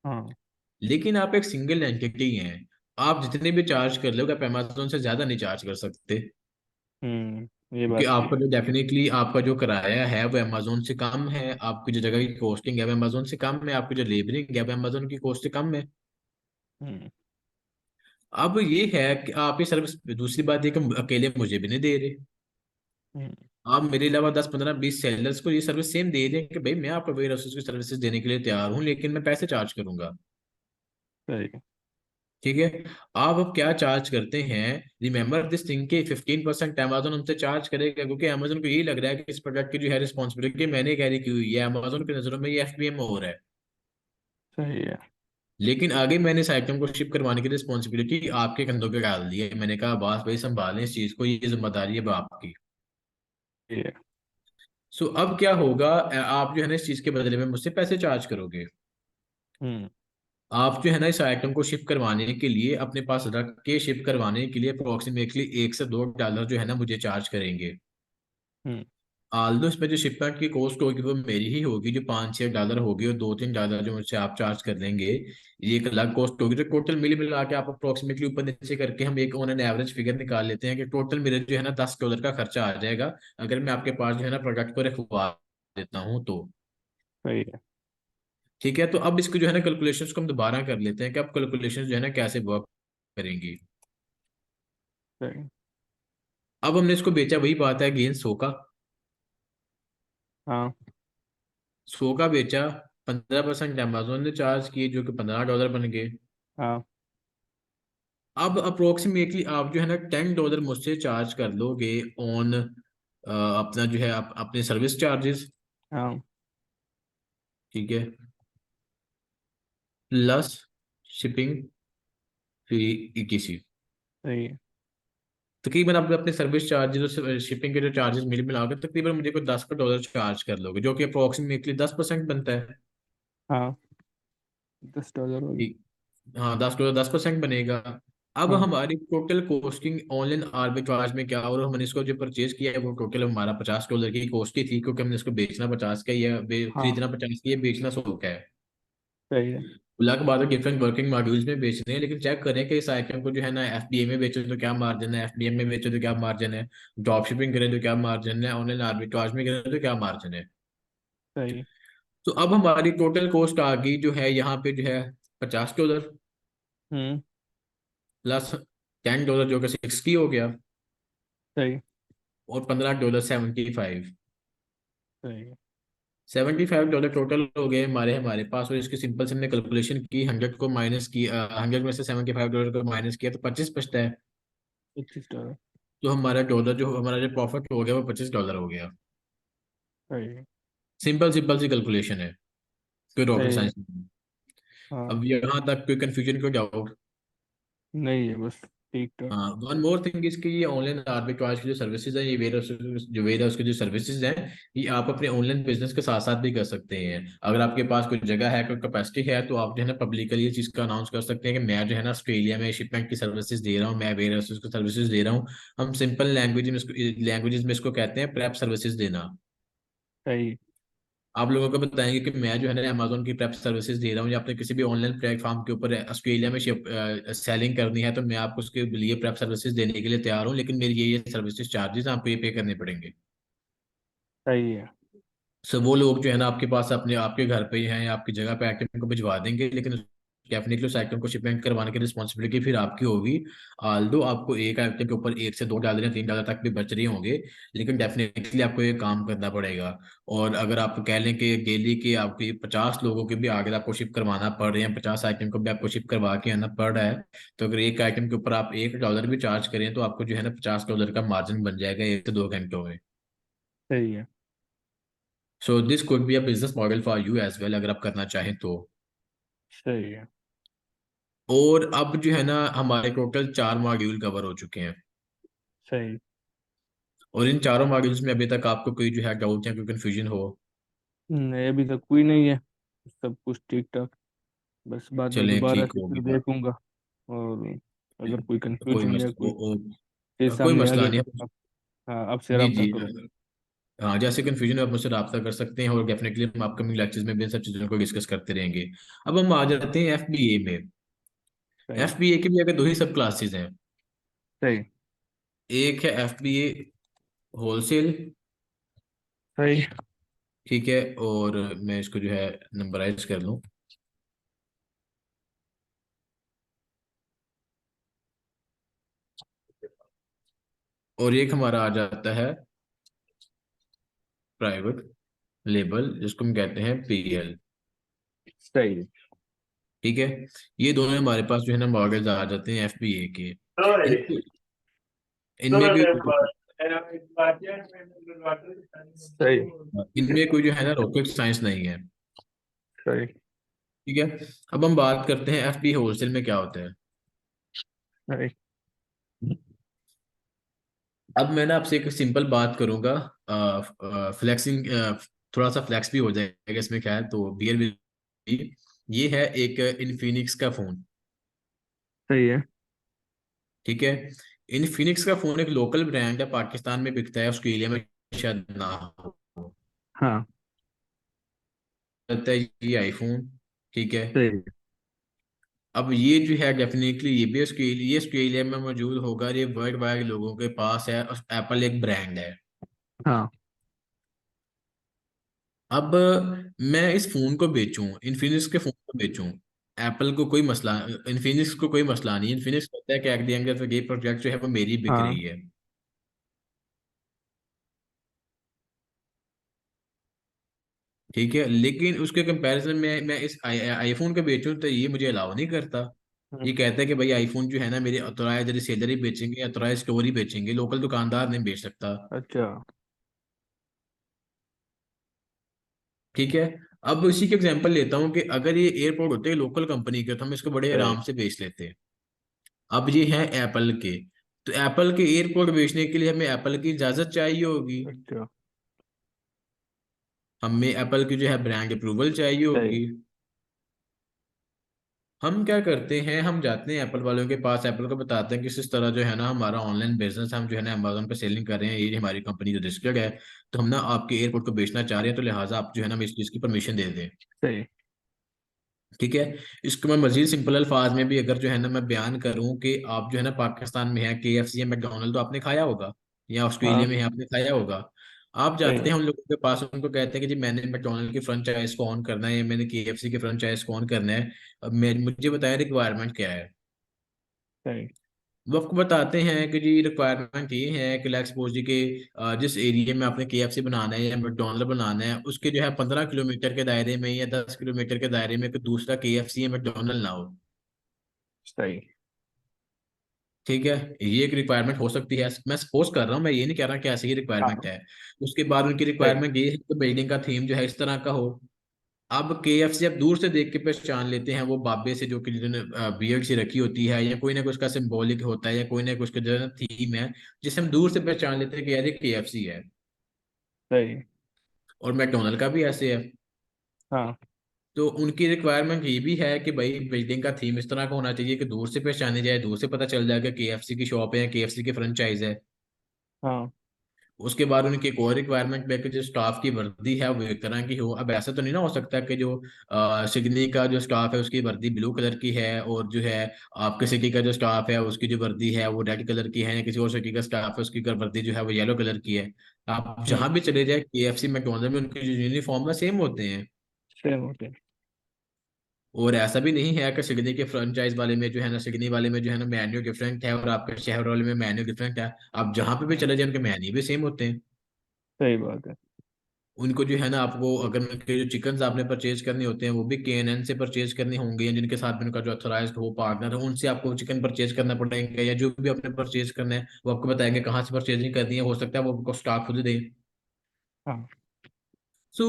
हाँ। लेकिन आप एक सिंगल एंटिटी हैं, आप जितने भी चार्ज कर लोगे आप अमेजोन से ज्यादा नहीं चार्ज कर सकते। ये क्योंकि बात सही आपका है। जो डेफिनेटली आपका जो किराया है वो अमेजोन से कम है, आपकी जो जगह की कॉस्टिंग है वो अमेजोन से कम है, आपकी जो लेबरिंग है वो अमेजोन की कॉस्ट से कम है। हम्म। अब ये है कि आप ये सर्विस, दूसरी बात ये कि अकेले मुझे भी नहीं दे रहे, हम्म। आप मेरे अलावा 10 15 20 सेलर्स को ये सर्विस सेम दे दें कि भाई मैं आपको वेयर हाउसेस की सर्विसेज देने के लिए तैयार हूँ, लेकिन मैं पैसे चार्ज करूंगा। सही है। ठीक है, आप अब क्या चार्ज करते हैं, रिमेंबर दिस थिंग के 15% अमेजोन हमसे चार्ज करेगा, क्योंकि अमेजोन को यही लग रहा है कि इस प्रोडक्ट की जो है रिस्पॉन्सिबिलिटी मैंने कैरी की हुई है, अमेजोन की नजरों में ये एफबीएम हो रहा है। सही है। लेकिन आगे मैंने इस आइटम को शिप करवाने की रिस्पॉन्सिबिलिटी आपके कंधों पे डाल दी है, मैंने कहा बॉस भाई संभालें इस चीज को, ये जिम्मेदारी है आपकी। सही है। सो अब क्या होगा, आप जो है ना इस चीज के बदले में मुझसे पैसे चार्ज करोगे। हम्म। आप जो है ना इस आइटम को शिप करवाने के लिए अपने पास रख के शिप करवाने के लिए अप्रोक्सीमेटली $1 से $2 जो है ना मुझे चार्ज करेंगे। हम्म। आल्दो इसमें जो शिपमेंट की कॉस्ट होगी वो मेरी ही होगी, जो $5 6 होगी, और $2 3 जो मुझसे आप चार्ज कर लेंगे, ये एक अलग कॉस्ट होगी। तो टोटल मिला के आप अप्रोक्सीमेटली ऊपर नीचे करके हम एक ऑन एन एवरेज फिगर निकाल लेते हैं कि टोटल मेरे जो है ना $10 का खर्चा आ जाएगा, अगर मैं आपके पास जो है ना प्रोडक्ट को रखवा देता हूँ तो। सही है। ठीक है, तो अब इसको जो है ना कैलकुलेशंस को हम दोबारा कर लेते हैं कि अब कैलकुलेशंस जो है ना कैसे वर्क करेंगी। सही। अब हमने इसको बेचा, वही बात है अगेन 100 का। हाँ। 100 का बेचा, 15% अमेजोन ने चार्ज किए जो कि $15 बन गए। हाँ। अब अप्रोक्सीमेटली आप जो है ना $10 मुझसे चार्ज कर लोगे ऑन अपना जो है अपने सर्विस चार्जेस। हाँ। ठीक है, प्लस शिपिंग फी ETC। सही है। तकरीबन आप अपने सर्विस चार्जेस और शिपिंग के जो चार्जेस मिल मिला के तकरीबन मुझे कोई $10 चार्ज कर लोगे, जो कि अप्रोक्सीमेटली 10% बनता है। हाँ, $10 होगी। ठीक, हाँ $10, 10% बनेगा। अब हाँ। हमारी टोटल कॉस्टिंग ऑनलाइन आर्बिट्राज में क्या, और हमने इसको जो परचेज किया है वो टोटल हमारा $50 की कॉस्ट की थी, क्योंकि हमने इसको बेचना 50 का ही है, हाँ। खरीदना 50 की है, बेचना 100 का है। सही है। अल्लाह के बाद डिफरेंट वर्किंग मॉड्यूल्स में बेच रहे हैं, लेकिन चेक करें कि इस आइटम को जो है ना FBA में बेचो तो क्या मार्जिन है, FBM में बेचो तो क्या मार्जिन है, ड्रॉप शिपिंग करें तो क्या मार्जिन है, ऑनलाइन आर्बिट्राज में करें तो क्या मार्जिन है। सही। तो अब हमारी टोटल कॉस्ट आ गई जो है यहाँ पे जो है $50 हम्म। प्लस $10 जो कि 60 हो गया, सही। और $15 75। सही है। $75 टोटल हो गए हमारे हमारे पास, और इसकी सिंपल से हमने कैलकुलेशन की, 100 को माइनस की, 100 में से $75 को माइनस किया तो 25 बचता है। $25। तो हमारा डॉलर जो हमारा जो प्रॉफिट हो गया वो $25 हो गया। सही है। सिंपल सिंपल सी कैलकुलेशन है, कोई रॉकेट सही है। साइंस नहीं है। हाँ। अब यहाँ तक कोई कंफ्यूजन, कोई डाउट? नहीं है, बस ठीक ठाक। हाँ, वन मोर थिंग, इसकी ये ऑनलाइन आर्बिट्राज की जो सर्विसेज है, ये वेयर हाउस की जो सर्विसेज हैं, ये आप अपने ऑनलाइन बिजनेस के साथ साथ भी कर सकते हैं। अगर आपके पास कोई जगह है, कोई कैपेसिटी है, तो आप जो है ना पब्लिकली ये चीज़ का अनाउंस कर सकते हैं कि मैं जो है ना ऑस्ट्रेलिया में शिपमेंट की सर्विसेज दे रहा हूँ, मैं वेयर हाउस की सर्विसेज दे रहा हूँ। हम सिंपल लैंग्वेजेस में इसको कहते हैं प्रेप सर्विसेज देना। सही। आप लोगों को बताएंगे कि मैं जो है ना अमेजोन की प्रेप सर्विसेज दे रहा हूँ, या अपने किसी भी ऑनलाइन प्लेटफॉर्म के ऊपर ऑस्ट्रेलिया में सेलिंग करनी है, तो मैं आपको उसके लिए प्रेप सर्विसेज देने के लिए तैयार हूँ, लेकिन मेरी ये सर्विसेज चार्जेस आपको ये पे करने पड़ेंगे। सही है। सो वो लोग जो है ना आपके पास अपने आपके घर पे ही हैं या आपकी जगह पे आइटम को भिजवा देंगे, लेकिन डेफिनेटली उस आइटम को शिपमेंट करवाने की रिस्पॉन्सिबिलिटी फिर आपकी होगी। आल्दो आपको एक आइटम के ऊपर $1 से $2 या $3 तक भी बच रहे होंगे, लेकिन डेफिनेटली आपको ये काम करना पड़ेगा। और अगर आप कह लें कि डेली के आपके 50 लोगों के भी आगे आपको शिप करवाना पड़ रहे हैं, 50 आइटम को भी आपको शिप करवा के आना पड़ रहा है, तो अगर एक आइटम के ऊपर आप $1 भी चार्ज करें तो आपको जो है ना $50 का मार्जिन बन जाएगा 1 से 2 घंटों में। सही है। So this could be a business model for you as well, अगर आप करना चाहें तो। सही है। और अब जो है ना, हमारे टोटल 4 मॉड्यूल कवर हो चुके हैं। सही। और इन चारों मॉड्यूल्स में अभी तक आपको कोई जो है डाउट या कोई कंफ्यूजन हो? नहीं, अभी तक कोई नहीं है। सब कुछ ठीक ठाक। बस बाद में चलें, दोबारा ठीक से हो फिर गया। देखूंगा। और अगर कोई कोई कंफ्यूजन या कोई चीज कोई सामने आ मसला गई नहीं तो है। हाँ, आपसे जी रब्ता जी। करूँ। हाँ, जैसे कन्फ्यूजन है आप मुझसे रब्ता कर सकते हैं, और डेफिनेटली हम अपकमिंग लेक्चर्स में भी इन सब चीज़ों को डिस्कस करते रहेंगे। अब हम आ जाते हैं एफबीए में। सही। एफबीए के भी अगर दो ही सब क्लासेस हैं। सही। एक है एफबीए होलसेल, सही। ठीक है, और मैं इसको जो है नंबराइज कर लूँ। और एक हमारा आ जाता है प्राइवेट लेबल, जिसको हम कहते हैं पीएल। सही। ठीक है। ये दोनों हमारे पास जो है ना मॉडल्स आ जाते हैं एफबीए के। इनको इनमें भी सही। इनमें कोई जो है ना रॉकेट साइंस नहीं है। सही। ठीक है। अब हम बात करते हैं एफबी होलसेल में क्या होता है। सही। अब मैं ना आपसे एक सिंपल बात करूंगा, फ्लेक्सिंग, थोड़ा सा फ्लेक्स भी हो जाएगा इसमें, क्या है तो बियर भी। ये है एक इनफिनिक्स का फोन। सही है। ठीक है। इनफिनिक्स का फोन एक लोकल ब्रांड है, पाकिस्तान में बिकता है, ऑस्ट्रेलिया में शायद ना हो। हाँ। चलता है ये आईफोन। ठीक है। सही। अब ये जो है डेफिनेटली ये ऑस्ट्रेलिया में मौजूद होगा, ये वर्ल्ड वाइड लोगों के पास है, और एप्पल एक ब्रांड है। हाँ। अब मैं इस फोन को बेचूं, इन्फिनिक्स के फोन को बेचूं, एप्पल को कोई मसला, इन्फिनिक्स को कोई मसला नहीं। इन्फिनिक्स कहता है कि at the end of the day project जो है वो मेरी बिक हाँ। रही है। ठीक है। लेकिन उसके कंपैरिजन में मैं इस आईफोन को बेचूं तो ये मुझे अलाउ नहीं करता। ये हम्म, कहता है कि भाई आईफोन जो है ना मेरे ऑथोराइज रीसेलर ही बेचेंगे, ऑथोराइज स्टोर ही बेचेंगे, लोकल दुकानदार नहीं बेच सकता। अच्छा। ठीक है। अब इसी के एग्जांपल लेता हूँ कि अगर ये एयरपोर्ट होते लोकल कंपनी के तो हम इसको बड़े सही। आराम से बेच लेते। अब ये है एप्पल के, तो एप्पल के एयरपोर्ट बेचने के लिए हमें एप्पल की इजाजत चाहिए होगी, अच्छा। हमें एप्पल की जो है ब्रांड अप्रूवल चाहिए सही। होगी। हम क्या करते हैं, हम जाते हैं एप्पल वालों के पास, एप्पल को बताते हैं कि इस तरह जो है ना हमारा ऑनलाइन बिजनेस, हम जो है ना अमेजोन पे सेलिंग कर रहे हैं, ये हमारी कंपनी रजिस्टर्ड है, तो हम ना आपके एयरपोर्ट को बेचना चाह रहे हैं, तो लिहाजा आप जो है ना हमें इस चीज़ की परमिशन दे दें। सही। ठीक है। इसको मैं मजीद सिंपल अल्फाज में भी अगर जो है ना मैं बयान करूं कि आप जो है ना पाकिस्तान में है, केएफसी या मैकडोनल्ड तो आपने खाया होगा, या ऑस्ट्रेलिया हाँ। में है आपने खाया होगा। आप जाते सही। हैं उन लोगों के पास, उनको कहते हैं कि जी मैंने मैकडोनल्ड की फ्रेंचाइज को ऑन करना है, या मैंने केएफसी की फ्रेंचाइज को ऑन करना है, अब मैं मुझे बताया रिक्वायरमेंट क्या है। सही। वो आपको बताते हैं कि जी रिक्वायरमेंट ये है कि लेट्स सपोज जी के जिस एरिया में आपने केएफसी बनाना है या मैकडोनल्ड बनाना है, उसके जो है 15 किलोमीटर के दायरे में या 10 किलोमीटर के दायरे में कोई दूसरा केएफसी या मैकडोनल्ड ना हो। सही। ठीक है। ये एक रिक्वायरमेंट हो सकती है, मैं सपोज कर रहा हूँ, मैं ये नहीं कह रहा कि ऐसी ही रिक्वायरमेंट हाँ। है। उसके बाद उनकी सही। रिक्वायरमेंट ये है कि बिल्डिंग का थीम जो है इस तरह का हो। अब केएफसी आप दूर से देख के पहचान लेते हैं, वो बाबे से जो कि जिन्होंने बियर्ड सी रखी होती है, या कोई ना कुछ का सिंबॉलिक होता है, या कोई ना कुछ का जो है थीम है, जिसे हम दूर से पहचान लेते हैं कि यार ये केएफसी है। सही। और मैकडोनल्ड का भी ऐसे है। हाँ। तो उनकी रिक्वायरमेंट ये भी है कि भाई बिल्डिंग का थीम इस तरह का होना चाहिए कि दूर से पहचाने जाए, दूर से पता चल जाए कि केएफसी की शॉप है या केएफसी की फ्रेंचाइज है। हाँ। उसके बाद उनकी एक और रिक्वायरमेंट है कि जो स्टाफ की वर्दी है वो एक तरह की हो। अब ऐसा तो नहीं ना हो सकता कि जो सिगनी का जो स्टाफ है उसकी वर्दी ब्लू कलर की है, और जो है आपके सिटी का जो स्टाफ है उसकी जो वर्दी है वो रेड कलर की है, या किसी और सिटी का स्टाफ है उसकी वर्दी जो है वो येलो कलर की है। आप हम्म। जहां भी चले जाए केएफसी मैकडोनल्ड में उनके जो यूनिफॉर्म है सेम होते हैं। सेम होते हैं। और ऐसा भी नहीं है कि सिगनी के फ्रेंचाइज वाले में जो है ना, सिगनी वाले में जो है ना मेन्यू डिफरेंट है, और आपके शहर वाले में मेन्यू डिफरेंट है। आप जहां पे भी चले जाए उनके मेन्यू भी सेम होते हैं। सही बात है। उनको जो है ना, आपको अगर उनके जो चिकन आपने परचेज करने होते हैं वो भी केएनएन से परचेज करने होंगे, या जिनके साथ में उनका जो अथोराइज्ड हो पार्टनर है उनसे आपको चिकन परचेज करना पड़ेगा, या जो भी आपने परचेज करना है वो आपको बताएंगे कहाँ से परचेजिंग करनी है, हो सकता है वो आपको स्टॉक खुद दे। हाँ। सो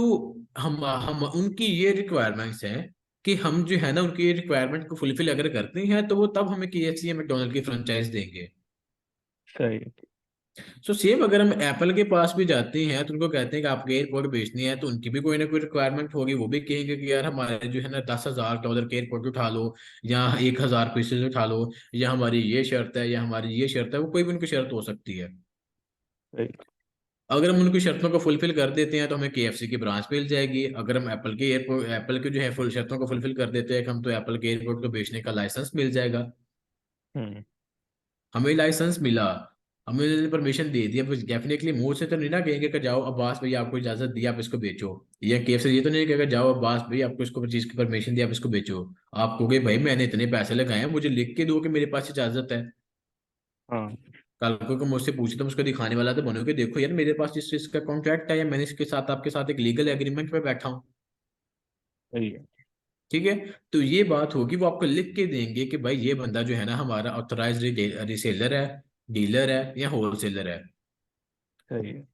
हम उनकी ये रिक्वायरमेंट्स हैं कि हम जो है ना उनकी ये रिक्वायरमेंट को फुलफिल अगर करते हैं तो वो तब हमें KFC या मैकडोनल्ड की फ्रेंचाइज देंगे। सही। सो सेम अगर हम एप्पल के पास भी जाते हैं तो उनको कहते हैं कि आपके एयरपोर्ट बेचनी है, तो उनकी भी कोई ना कोई रिक्वायरमेंट होगी, वो भी कहेंगे कि यार हमारे जो है ना $10,000 के एयरपोर्ट उठा लो, या 1,000 पीसेज उठा लो, या हमारी ये शर्त है, या हमारी ये शर्त है, वो कोई भी उनकी शर्त हो सकती है। सही। अगर हम उनकी शर्तों को फुलफिल कर देते हैं तो हमें KFC की ब्रांच मिल जाएगी। अगर हम एप्पल के एयरपोर्ट एप्पल के जो है फुल शर्तों को फुलफिल कर देते हैं, हम तो एप्पल के एयरपोर्ट को बेचने का लाइसेंस मिल जाएगा। हम्म। हमें लाइसेंस मिला, हमें परमिशन दे दी। अब डेफिनेटली मुंह से तो नहीं ना कहेंगे कि जाओ अब्बास भाई आपको इजाजत दी आप इसको बेचो, या KFC ये तो नहीं कहेगा जाओ अब्बास भाई आपको इसको चीज की परमिशन दी आप इसको बेचो। आप कहोगे भाई मैंने इतने पैसे लगाए हैं, मुझे लिख के दो कि मेरे पास इजाजत है। हाँ। कल को मुझसे पूछे तो मैं उसको दिखाने वाला तो बनोगे देखो यार मेरे पास इस चीज का कॉन्ट्रैक्ट है, या मैंने इसके साथ आपके साथ एक लीगल एग्रीमेंट पे बैठा हूँ। सही है। ठीक है। तो ये बात होगी, वो आपको लिख के देंगे कि भाई ये बंदा जो है ना हमारा ऑथराइज रिसेलर है, डीलर है या होलसेलर है। सही है।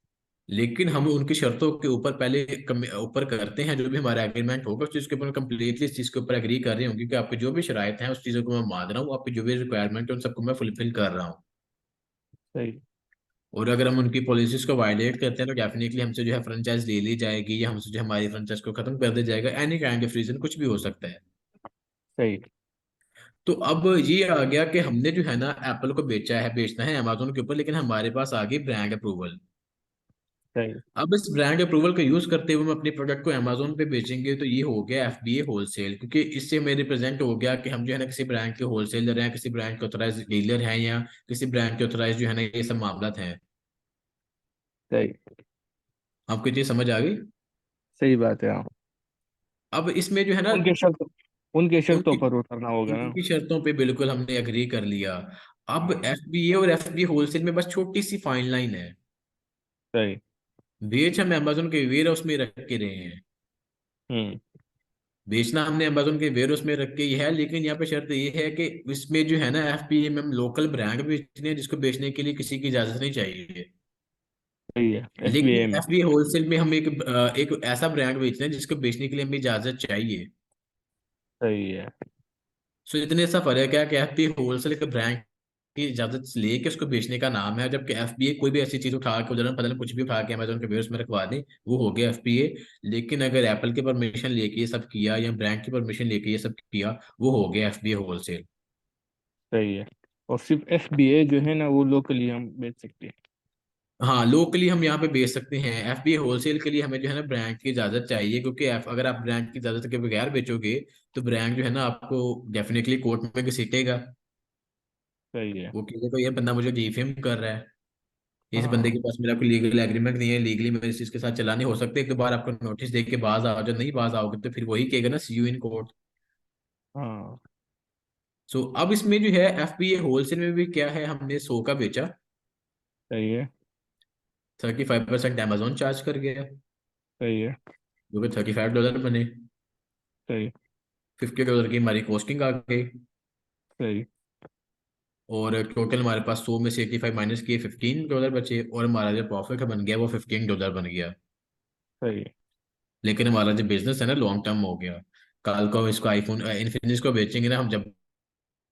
लेकिन हम उनकी शर्तों के ऊपर पहले ऊपर करते हैं, जो भी हमारा एग्रीमेंट होगा उस चीज के ऊपर कंप्लीटली इस चीज के ऊपर एग्री कर रहे होंगे कि आपकी जो भी शराइत हैं उस चीजों को मैं मान रहा हूँ, आपकी जो भी रिक्वायरमेंट है उन सबको मैं फुलफिल कर रहा हूँ। सही। और अगर हम उनकी पॉलिसीज को वायलेट करते हैं तो डेफिनेटली हमसे जो है फ्रेंचाइज ले ली जाएगी, या हमसे जो हमारी फ्रेंचाइज को खत्म कर दिया जाएगा। एनी काइंड ऑफ रीजन कुछ भी हो सकता है। सही। तो अब ये आ गया कि हमने जो है ना एप्पल को बेचा है, बेचना है अमेजोन के ऊपर, लेकिन हमारे पास आ गई ब्रांड अप्रूवल। सही। अब इस ब्रांड अप्रूवल को यूज करते हुए हम अपने प्रोडक्ट को अमेजोन पे बेचेंगे, तो ये हो गया FBA होलसेल, क्योंकि इससे मेरे रिप्रेजेंट हो गया कि हम जो है ना किसी ब्रांड के होलसेलर हैं, किसी ब्रांड के ऑथराइज डीलर हैं, या किसी ब्रांड के ऑथराइज जो है ना ये सब मामला हैं। सही। आपको ये चीज समझ आ गई? सही बात है, हाँ। अब इसमें जो है ना उनके शर्त उनके शर्तों उनकी पर उतरना होगा ना। उनकी शर्तों पे बिल्कुल हमने एग्री कर लिया। अब हाँ। FBA और FBA होलसेल में बस छोटी सी फाइन लाइन है। सही। बेच हम अमेजोन के वेयर हाउस में रख के रहे हैं, हम्म। बेचना हमने अमेजोन के वेयर हाउस में रख के ही है, लेकिन यहाँ पे शर्त ये है कि इसमें जो है ना FBA में हम लोकल ब्रांड बेचने हैं, जिसको बेचने के लिए किसी की इजाजत नहीं चाहिए। सही है। लेकिन FBA में। FBA होलसेल में हम एक ऐसा ब्रांड बेचते हैं जिसको बेचने के लिए हमें इजाजत चाहिए। सही है। सो इतने सा फर्क है कि FBA होलसेल के ब्रांड की इजाजत लेके उसको बेचने का नाम है, जबकि FBA कोई भी ऐसी चीज उठा के उधर पता नहीं कुछ भी उठा के अमेजोन के वेयरहाउस में रखवा दे, वो हो गया FBA। लेकिन अगर एप्पल की परमिशन लेके ये सब किया, या ब्रांड की परमिशन लेके ये सब किया, वो हो गया FBA होलसेल। सही है। और सिर्फ FBA जो है ना वो लोकली हम बेच सकते हैं। हाँ लोकली हम यहाँ पे बेच सकते हैं। FBA होलसेल के लिए हमें जो है ना ब्रांड की इजाजत चाहिए, क्योंकि अगर आप ब्रांड की इजाजत के बगैर बेचोगे तो ब्रांड जो है ना आपको डेफिनेटली कोर्ट में घसीटेगा। सही है। वो कहेगा तो ये बंदा मुझे डिफेम कर रहा है, इस बंदे हाँ। के पास मेरा कोई लीगल एग्रीमेंट नहीं है, लीगली मेरे इसके साथ चला नहीं हो सकता। एक दो बार आपको नोटिस देके बाज आओ, जब नहीं बाज आओगे तो फिर वही कहेगा ना सी यू इन कोर्ट। हाँ। सो अब इसमें जो है FBA होलसेल में भी क्या है, हमने 100 का बेचा, सही है। 35% अमेजोन चार्ज कर गया, सही है। जो कि $35 बने। सही। $50 की हमारी कॉस्टिंग आ गई, सही। और टोटल हमारे पास 100 में से 85 माइनस किए $15 बचे, और हमारा जो प्रॉफिट बन गया वो $15 बन गया। सही। लेकिन हमारा जो बिजनेस है ना लॉन्ग टर्म हो गया। कल को हम इसको आईफोन इन्फिनिक्स को बेचेंगे ना, हम जब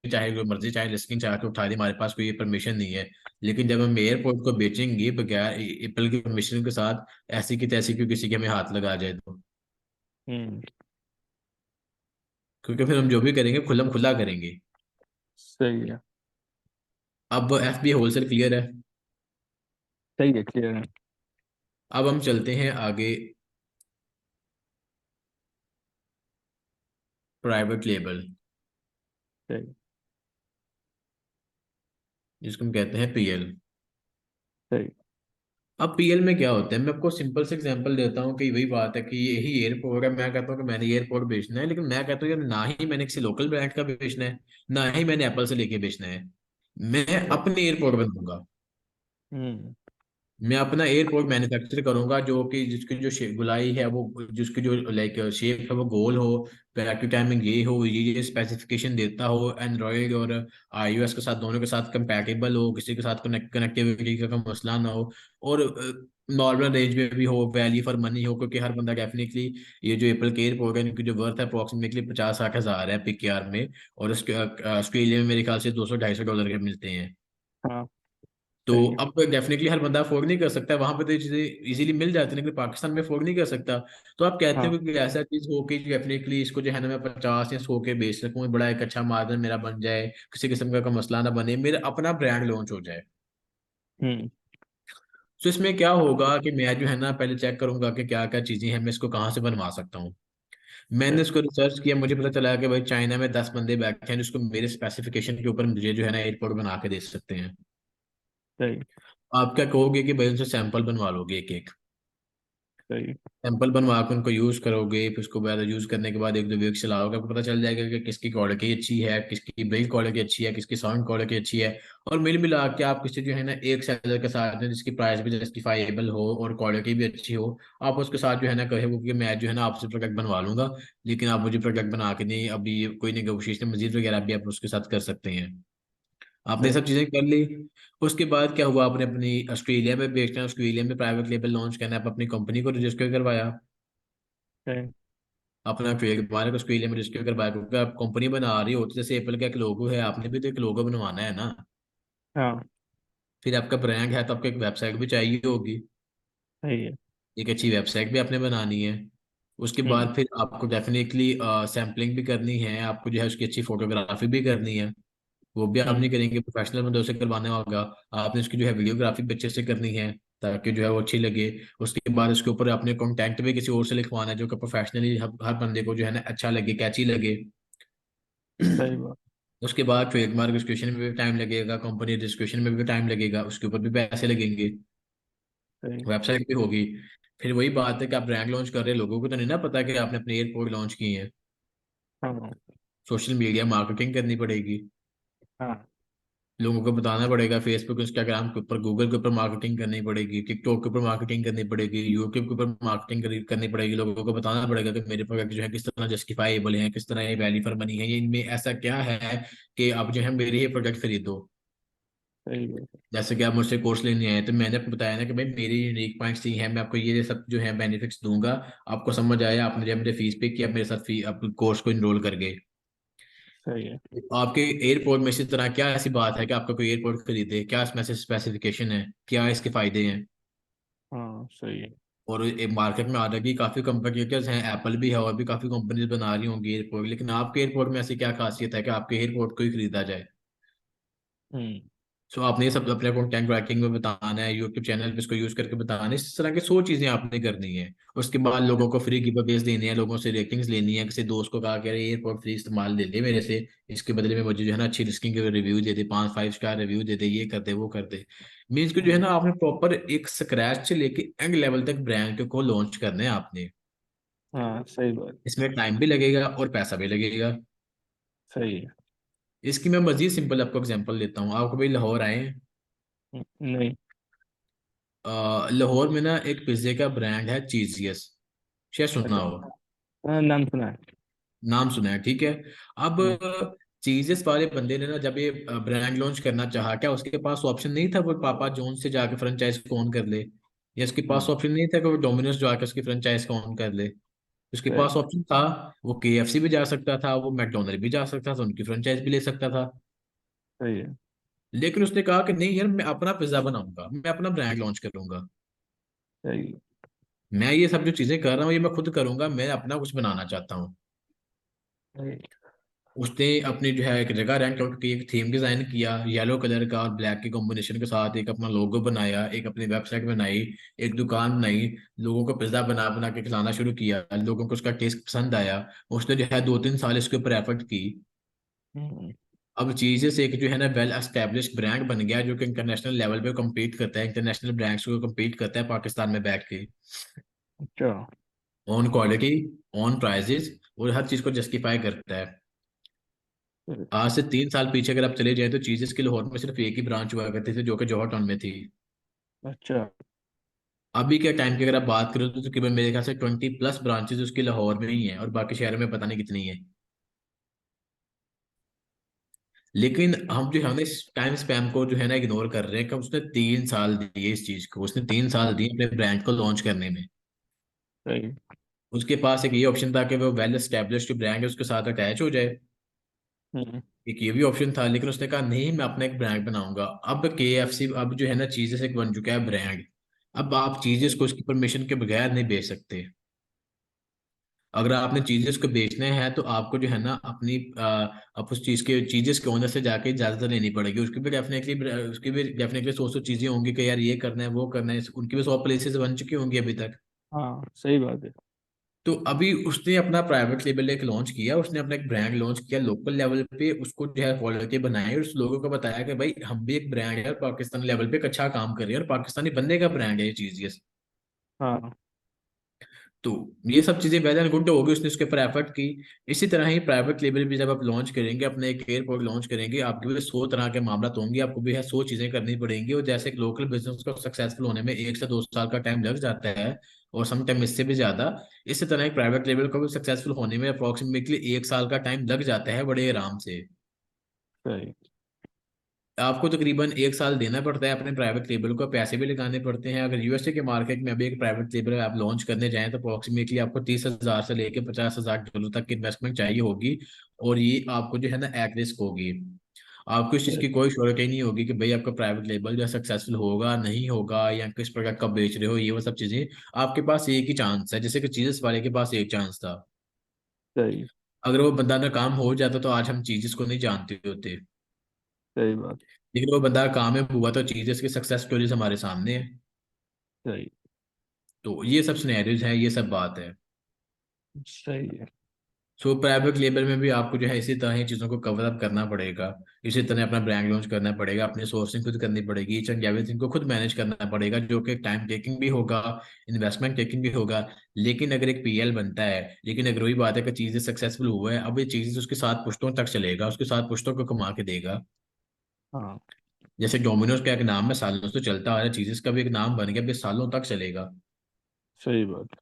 चाहे जो मर्जी चाहे लिस्टिंग चाहे तो उठा दे, हमारे पास कोई परमिशन नहीं है। लेकिन जब हम एयरपोर्ट को बेचेंगे बगैर एप्पल की परमिशन के साथ, ऐसी की तैसी क्यों किसी के हमें हाथ लगा जाए तो, हम्म। क्योंकि फिर हम जो भी करेंगे खुल्लम खुला करेंगे। सही है। अब FBA होलसेल क्लियर है। सही है, क्लियर है। अब हम चलते हैं आगे, प्राइवेट लेबल, सही। जिसको हम कहते हैं PL। सही। अब PL में क्या होता है, मैं आपको सिंपल से एग्जांपल देता हूँ कि वही बात है कि यही एयरपोर्ट है, मैं कहता हूँ कि मैंने एयरपोर्ट बेचना है, लेकिन मैं कहता हूँ यार ना ही मैंने किसी लोकल ब्रांड का बेचना है, ना ही मैंने एप्पल से लेके बेचना है। मैं सही। अपने एयरपोर्ट बनाऊंगा। हम्म। मैं अपना एयरपोर्ट मैन्युफैक्चर करूंगा, जो कि जिसकी जो गुलाई है वो, जिसकी जो लाइक शेप है वो गोल हो, बैक टू टाइमिंग ये हो, ये स्पेसिफिकेशन देता हो, एंड्रॉयड और iOS के साथ दोनों के साथ कंपैटिबल हो, किसी के साथ कनेक्टिविटी का कोई मसला ना हो। और नॉर्मल रेंज में भी हो, वैल्यू फॉर मनी हो, क्योंकि हर बंदा डेफिनेटली ये जो एप्पल के एयरपोर्ट है इनकी जो वर्थ है अप्रोक्सीमेटली 50-60 हज़ार है PKR में। और उसके ऑस्ट्रेलिया में मेरे ख्याल से 200-250 डॉलर के मिलते हैं। हाँ तो सही है। अब डेफिनेटली हर बंदा अफोर्ड नहीं कर सकता, वहां पे तो ये चीजें इजीली मिल जाती है, लेकिन पाकिस्तान में अफोर्ड नहीं कर सकता। तो आप कहते हाँ। हो कि ऐसा चीज हो कि डेफिनेटली इसको जो है ना मैं 50 या 100 के बेच सकूं, बड़ा एक अच्छा मार्जिन मेरा बन जाए, किसी किस्म का मसला ना बने, मेरा अपना ब्रांड लॉन्च हो जाए। हम्म। तो इसमें क्या होगा कि मैं जो है ना पहले चेक करूंगा कि क्या क्या चीजें हैं, मैं इसको कहाँ से बनवा सकता हूँ। मैंने सही। इसको रिसर्च किया, मुझे पता चला कि भाई चाइना में 10 बंदे बैठे हैं जिसको मेरे स्पेसिफिकेशन के ऊपर मुझे जो है ना एयरपोर्ट बना के दे सकते हैं। सही। आप क्या कहोगे कि भाई उनसे सैंपल बनवा लोगे एक एक, सही। सैंपल बनवा के उनको यूज करोगे, फिर उसको बाद यूज करने के बाद 1-2 वीक चलाओगे, आपको पता चल जाएगा कि किसकी क्वालिटी अच्छी है, किसकी बिल्ड क्वालिटी अच्छी है, किसकी साउंड क्वालिटी अच्छी है। और मिल मिला के आप किसी जो है ना एक सेलर के साथ में जिसकी प्राइस भी जस्टिफाइबल हो और क्वालिटी भी अच्छी हो, आप उसके साथ जो है ना कहे वो कि मैं जो है ना आपसे प्रोडक्ट बनवा लूंगा, लेकिन आप मुझे प्रोडक्ट बना के नहीं, अभी कोई नेगोशिएशन मजीद वगैरह भी आप उसके साथ कर सकते हैं। आपने ये सही। सब चीजें कर ली। उसके बाद क्या हुआ, आपने अपनी ऑस्ट्रेलिया में बेचना है, ऑस्ट्रेलिया में प्राइवेट लेबल लॉन्च करना है, आप अपनी कंपनी को रजिस्टर करवाया, सही। अपना ट्रेडमार्क ऑस्ट्रेलिया में रजिस्टर करवाया, क्योंकि आप कंपनी बना रही होती, जैसे एप्पल का एक लोगो है, आपने भी तो एक लोगो बनवाना है ना। हाँ फिर आपका ब्रांड है तो आपको एक वेबसाइट भी चाहिए होगी, सही है। एक अच्छी वेबसाइट भी आपने बनानी है। उसके हम्म। बाद फिर आपको डेफिनेटली सैम्पलिंग भी करनी है, आपको जो है उसकी अच्छी फोटोग्राफी भी करनी है। वो भी आप हम्म। नहीं करेंगे, प्रोफेशनल बंदों से करवाना होगा। आपने उसकी जो है वीडियोग्राफी भी अच्छे से करनी है ताकि जो है वो अच्छी लगे। उसके बाद उसके ऊपर आपने कॉन्टेंट भी किसी और से लिखवाना है जो कि प्रोफेशनली हर बंदे को जो है ना अच्छा लगे, कैची लगे। सही बात। उसके बाद ट्रेडमार्क रजिस्ट्रेशन में भी टाइम लगेगा, कंपनी रजिस्ट्रेशन में भी टाइम लगेगा, उसके ऊपर भी पैसे लगेंगे, सही। वेबसाइट भी होगी। फिर वही बात है कि आप ब्रांड लॉन्च कर रहे हैं, लोगों को तो नहीं ना पता कि आपने अपने एयरपोर्ट लॉन्च किए हैं। हाँ। सोशल मीडिया मार्केटिंग करनी पड़ेगी, हाँ लोगों को बताना पड़ेगा, फेसबुक इंस्टाग्राम के ऊपर, गूगल के ऊपर मार्केटिंग करनी पड़ेगी, टिकटॉक के ऊपर मार्केटिंग करनी पड़ेगी, यूट्यूब के ऊपर मार्केटिंग करनी पड़ेगी। लोगों को बताना पड़ेगा कि मेरे प्रोडक्ट जो है किस तरह जस्टिफाइबल है, किस तरह ये वैल्यू फॉर मनी है, ये इनमें ऐसा क्या है कि आप जो है मेरे ही प्रोडक्ट खरीदो। सही बात। जैसे कि आप मुझसे कोर्स लेने आए तो मैंने आपको बताया ना कि भाई मेरी यूनिक पॉइंट्स ये हैं, मैं आपको ये सब जो है बेनिफिट्स दूंगा। आपको समझ आया, आपने जब मेरे फीस पे किया, मेरे साथ फी आप कोर्स को इनरोल कर गए। सही है। आपके एयरपोर्ट में इसी तरह क्या ऐसी बात है कि आपका कोई एयरपोर्ट खरीदे, क्या इसमें से स्पेसिफिकेशन है, क्या इसके फायदे हैं। हाँ सही है। और एक मार्केट में अलग ही काफी कंपटीटर्स हैं, एप्पल भी है और भी काफी कंपनीज बना रही होंगी एयरपोर्ट, लेकिन आपके एयरपोर्ट में ऐसी क्या खासियत है कि आपके एयरपोर्ट को ही खरीदा जाए। हम्म। सो आपने ये सब अपने कंटेंट राइटिंग में बताना है, यूट्यूब चैनल पे इसको यूज करके बताना है, इस तरह की 100 चीजें आपने करनी है। उसके बाद लोगों को फ्री गिव अवेज देने हैं, लोगों से रेटिंग्स लेनी है, किसी दोस्त को कहा कि अरे एयरपोर्ट फ्री इस्तेमाल ले ले मेरे से, इसके बदले में मुझे जो है ना अच्छी लिस्टिंग के रिव्यू दे दे, 5-5 स्टार रिव्यू दे दे, ये कर दे वो कर दे। मीन्स कि जो है हम्म। ना आपने प्रॉपर एक स्क्रैच से लेके एंड लेवल तक ब्रांड को लॉन्च करना है आपने। हाँ सही बात। इसमें टाइम भी लगेगा और पैसा भी लगेगा। सही है। इसकी मैं मजीद सिंपल आपको एग्जांपल देता हूँ। आपको भाई लाहौर आए हैं, नहीं। लाहौर में ना एक पिज्जे का ब्रांड है चीजियस, शायद सुना अच्छा। हो, हाँ नाम सुना है। नाम सुना है, ठीक है। अब हम्म। चीजेस वाले बंदे ने ना जब ये ब्रांड लॉन्च करना चाहा, क्या उसके पास ऑप्शन नहीं था वो पापा जॉन से जाके फ्रेंचाइज को ओन कर ले, या उसके पास हम्म। ऑप्शन नहीं था कि वो डोमिनोज जाके उसकी फ्रेंचाइज को ओन कर ले। उसके सही। पास ऑप्शन था, वो KFC भी जा सकता था, वो मैकडोनल्ड भी जा सकता था, उनकी फ्रेंचाइज भी ले सकता था। सही है। लेकिन उसने कहा कि नहीं यार, मैं अपना पिज्जा बनाऊंगा, मैं अपना ब्रांड लॉन्च करूंगा, सही है। मैं ये सब जो चीजें कर रहा हूँ ये मैं खुद करूंगा, मैं अपना कुछ बनाना चाहता हूँ। सही। उसने अपनी जो है एक जगह रेंट आउट की, एक थीम डिजाइन किया येलो कलर का और ब्लैक के कॉम्बिनेशन के साथ, एक अपना लोगो बनाया, एक अपनी वेबसाइट बनाई, एक दुकान बनाई, लोगों को पिज्जा बना बना के खिलाना शुरू किया, लोगों को उसका टेस्ट पसंद आया। उसने जो है 2-3 साल इसके ऊपर एफर्ट की। हम्म। अब चीजें से एक जो है ना वेल एस्टेब्लिश्ड ब्रांड बन गया जो कि इंटरनेशनल लेवल पे कम्पीट करता है, इंटरनेशनल ब्रांड्स को कम्पीट करता है पाकिस्तान में बैठ के, अच्छा। ऑन क्वालिटी, ऑन प्राइजेस, और हर चीज को जस्टिफाई करता है। सही। आज से 3 साल पीछे अगर आप चले जाएं तो चीजेस के लाहौर में सिर्फ एक ही ब्रांच हुआ करती थी जो कि जौहर टाउन में थी। अच्छा। अभी के टाइम की अगर आप बात करें तो तकरीबन मेरे ख्याल से 20+ ब्रांचेस उसकी लाहौर में ही है और बाकी शहरों में पता नहीं कितनी है। लेकिन हम जो है ना इस टाइम स्पैम को जो है ना इग्नोर कर रहे हैं कि उसने 3 साल दिए इस चीज को, उसने 3 साल दिए अपने ब्रांड को लॉन्च करने में। सही। उसके पास एक ये ऑप्शन था कि वो वेल एस्टेब्लिश्ड ब्रांड है उसके साथ अटैच हो जाए। हम्म। एक ये भी ऑप्शन था, लेकिन उसने कहा नहीं मैं अपना एक ब्रांड बनाऊंगा। अब KFC अब जो है ना चीजें से बन चुका है ब्रांड। अब आप चीजें सही। को उसकी परमिशन के बगैर नहीं बेच सकते। अगर आपने चीजेस को बेचने हैं तो आपको जो है ना अपनी आप उस चीज के चीजेस के ओनर से जाके इजाजत लेनी पड़ेगी। उसकी भी डेफिनेटली सौ सौ चीजें होंगी कि यार ये करना है वो करना है, उनकी भी 100 प्लेसेस बन चुकी होंगी अभी तक। हाँ सही बात है। तो अभी उसने अपना प्राइवेट लेबल एक लॉन्च किया, उसने अपना एक ब्रांड लॉन्च किया लोकल लेवल पे, उसको जो है क्वालिटी बनाई और उस लोगों को बताया कि भाई हम भी एक ब्रांड है और पाकिस्तानी लेवल पे एक अच्छा काम कर रहे हैं और पाकिस्तानी बनने का ब्रांड है ये चीज ये। हाँ तो ये सब चीजें वेल एंड गुड होगी, उसने उसके ऊपर एफर्ट की। इसी तरह ही प्राइवेट लेवल भी जब आप लॉन्च करेंगे, अपने एक एयरपोर्ट लॉन्च करेंगे, आपके भी 100 तरह के मामला होंगे, आपको भी है 100 चीजें करनी पड़ेंगी। और जैसे एक लोकल बिजनेस को सक्सेसफुल होने में 1 से 2 साल का टाइम लग जाता है, और सम टाइम इससे भी ज्यादा, इसी तरह एक प्राइवेट लेवल को भी सक्सेसफुल होने में अप्रोक्सीमेटली 1 साल का टाइम लग जाता है बड़े आराम से। सही। आपको तकरीबन 1 साल देना पड़ता है अपने प्राइवेट लेबल को, पैसे भी लगाने पड़ते हैं। अगर यूएसए के मार्केट में अभी एक प्राइवेट लेबल आप लॉन्च करने जाएं तो अप्रोक्सीमेटली आपको 30,000 से लेके $50,000 तक की इन्वेस्टमेंट चाहिए होगी। और ये आपको जो है ना एट रिस्क होगी। आपको इस चीज़ सही। की कोई श्योरिटी नहीं होगी कि भाई आपका प्राइवेट लेबल जो सक्सेसफुल होगा नहीं होगा, या किस प्रकार का बेच रहे हो, ये वो सब चीज़ें। आपके पास एक ही चांस है, जैसे कि चीज़स वाले के पास एक चांस था। सही। अगर वो बंदा ना काम हो जाता तो आज हम चीज़स को नहीं जानते होते। सही बात। लेकिन वो बंदा कामयाब हुआ तो चीज़स की सक्सेस स्टोरीज हमारे सामने है। सही। तो ये सब सिनेरियोज हैं, ये सब बात है। सही है। सो प्राइवेट लेबल में भी आपको जो है इसी तरह ही चीज़ों को कवर अप करना पड़ेगा। इसी तरह अपना ब्रांड लॉन्च करना पड़ेगा, अपनी सोर्सिंग खुद करनी पड़ेगी, ईच एंड एवरीथिंग को खुद मैनेज करना पड़ेगा, जो कि टाइम टेकिंग भी होगा, इन्वेस्टमेंट टेकिंग भी होगा। लेकिन अगर एक PL बनता है, लेकिन अगर वही बात है कि चीज़ें सक्सेसफुल हुआ है, अब ये चीज़ें उसके साथ पुश्तों तक चलेगा, उसके साथ पुश्तों को कमा के देगा। हाँ जैसे डोमिनोज का एक नाम है, सालों से चलता आ रहा है, चीज़ें का भी एक नाम बन गया, भी सालों तक चलेगा। सही बात।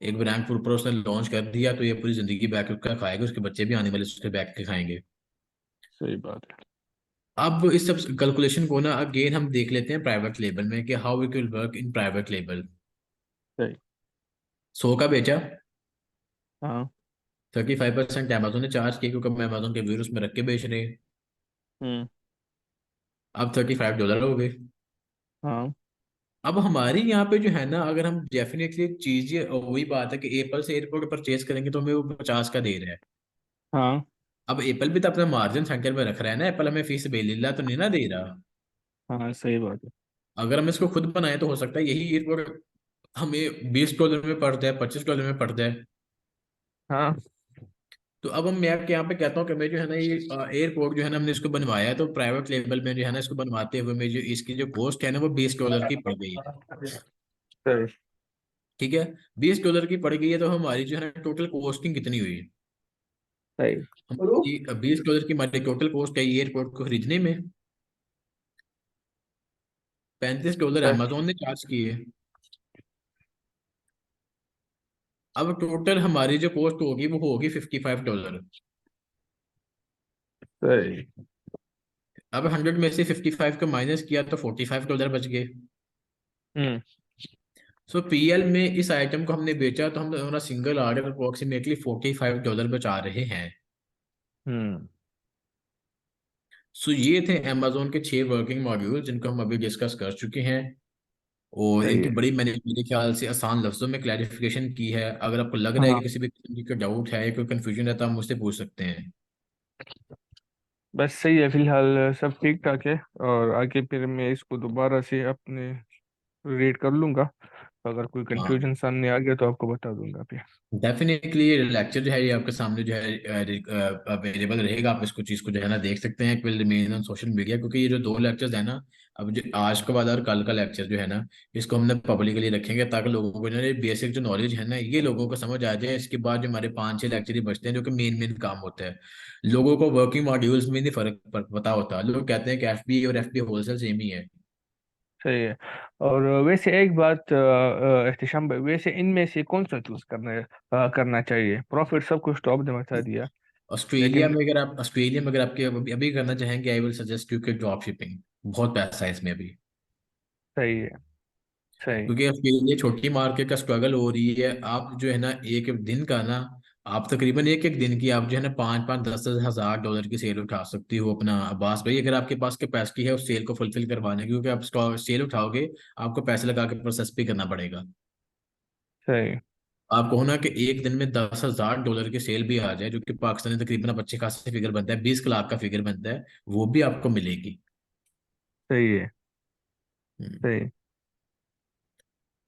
एक ब्रांड फूड पर उसने लॉन्च कर दिया तो ये पूरी जिंदगी बैक का खाएगा, उसके बच्चे भी आने वाले उसके बैक के खाएंगे। सही बात है। अब इस सब कैलकुलेशन को ना अगेन हम देख लेते हैं प्राइवेट लेबल में कि how it will work in private label. सही। 100 का बेचा, हाँ। 35% अमेजोन ने चार्ज किया क्योंकि हम अमेजोन के व्यूज में रख के बेच रहे हैं। हम्म। अब $35 हो गए। हाँ। अब हमारी यहाँ पे जो है ना, अगर हम डेफिनेटली चीजें वही बात है कि एप्पल से एयरपोर्ट परचेज करेंगे तो हमें वो 50 का दे रहा है। हाँ। अब एप्पल भी तो अपना मार्जिन सेंटर में रख रहा है ना, एप्पल हमें फीस बेलिल्ला तो नहीं ना दे रहा। हाँ सही बात है। अगर हम इसको खुद बनाए तो हो सकता है यही एयरपोर्ट हमें $20 में पड़ता है, $25 में पड़ता है। हाँ। तो अब हम मैं आपके यहाँ पे कहता हूँ कि मैं जो है ना ये एयरपोर्ट जो है ना हमने इसको बनवाया है, तो प्राइवेट लेवल में जो है ना इसको बनवाते हुए में जो इसकी जो कॉस्ट है ना वो $20 की पड़ गई है। सही। ठीक है, $20 की पड़ गई है, तो हमारी जो है ना टोटल कॉस्टिंग कितनी हुई। सही। हमारी $20 की हमारी टोटल कॉस्ट है ये एयरपोर्ट को खरीदने में। $35 अमेजोन ने चार्ज किए। अब टोटल हमारी जो कॉस्ट होगी वो होगी $55। सही। अब 100 में से 55 का माइनस किया तो $45 बच गए। हम्म। सो PL में इस आइटम को हमने बेचा तो हम हमारा सिंगल ऑर्डर अप्रोक्सीमेटली $45 बचा रहे हैं। हम्म। सो ये थे अमेजोन के 6 वर्किंग मॉड्यूल जिनको हम अभी डिस्कस कर चुके हैं। और सही इनकी है। बड़ी मैंने मेरे ख्याल से आसान लफ्जों में क्लैरिफिकेशन की है। अगर आपको लग रहा है हाँ कि किसी भी किस्म की डाउट है, कोई कंफ्यूजन है, तो आप मुझसे पूछ सकते हैं। बस सही है, फिलहाल सब ठीक ठाक है। और आगे फिर मैं इसको दोबारा से अपने रीड कर लूंगा। अगर कोई हाँ, कंफ्यूजन सामने आ गया तो आपको बता दूंगा फिर। डेफिनेटली ये लेक्चर जो है ये आपके सामने जो है अवेलेबल रहेगा। आप इसको चीज़ को जो है ना देख सकते हैं, will remain on social media, क्योंकि ये जो 2 लेक्चर्स है ना, अब जो आज के बाद और कल का लेक्चर जो है ना, इसको हमने पब्लिकली रखेंगे ताकि लोगों को जो है बेसिक जो नॉलेज है ना ये लोगों को समझ आ जाए। इसके बाद जो हमारे 5-6 लेक्चर ही बचते हैं जो कि मेन मेन काम होता है। लोगों को वर्किंग मॉड्यूल्स में नहीं फर्क पता होता, लोग कहते हैं कि FBA और FBA होलसेल सेम ही है। सही है। और वैसे एक बात एहतिशाम भाई, वैसे इनमें से कौन सा चूज करना चाहिए? प्रॉफिट सब कुछ तो आपने बता दिया। ऑस्ट्रेलिया लेकिन में अगर आप ऑस्ट्रेलिया में अगर आपके अभी अभी करना चाहेंगे, आई विल सजेस्ट यू कि ड्रॉप शिपिंग। बहुत पैसा है इसमें अभी। सही है। सही। क्योंकि ऑस्ट्रेलिया छोटी मार्केट का स्ट्रगल हो रही है। आप जो है ना एक एक दिन का ना, आप तकरीबन एक एक दिन की आप जो है ना 5-5 10 10 हज़ार डॉलर की सेल उठा सकती हो अपना अब्बास भाई, अगर आपके पास कैपेसिटी है उस सेल को फुलफिल करवाने की। क्योंकि आप सेल उठाओगे, आपको पैसे लगा के प्रोसेस भी करना पड़ेगा। सही। आप कहो ना कि एक दिन में 10 हज़ार डॉलर की सेल भी आ जाए, जो कि पाकिस्तान में तकरीबन अब अच्छे खासे फिगर बनता है, 20 लाख का फिगर बनता है, वो भी आपको मिलेगी। सही है। हम्म। सही।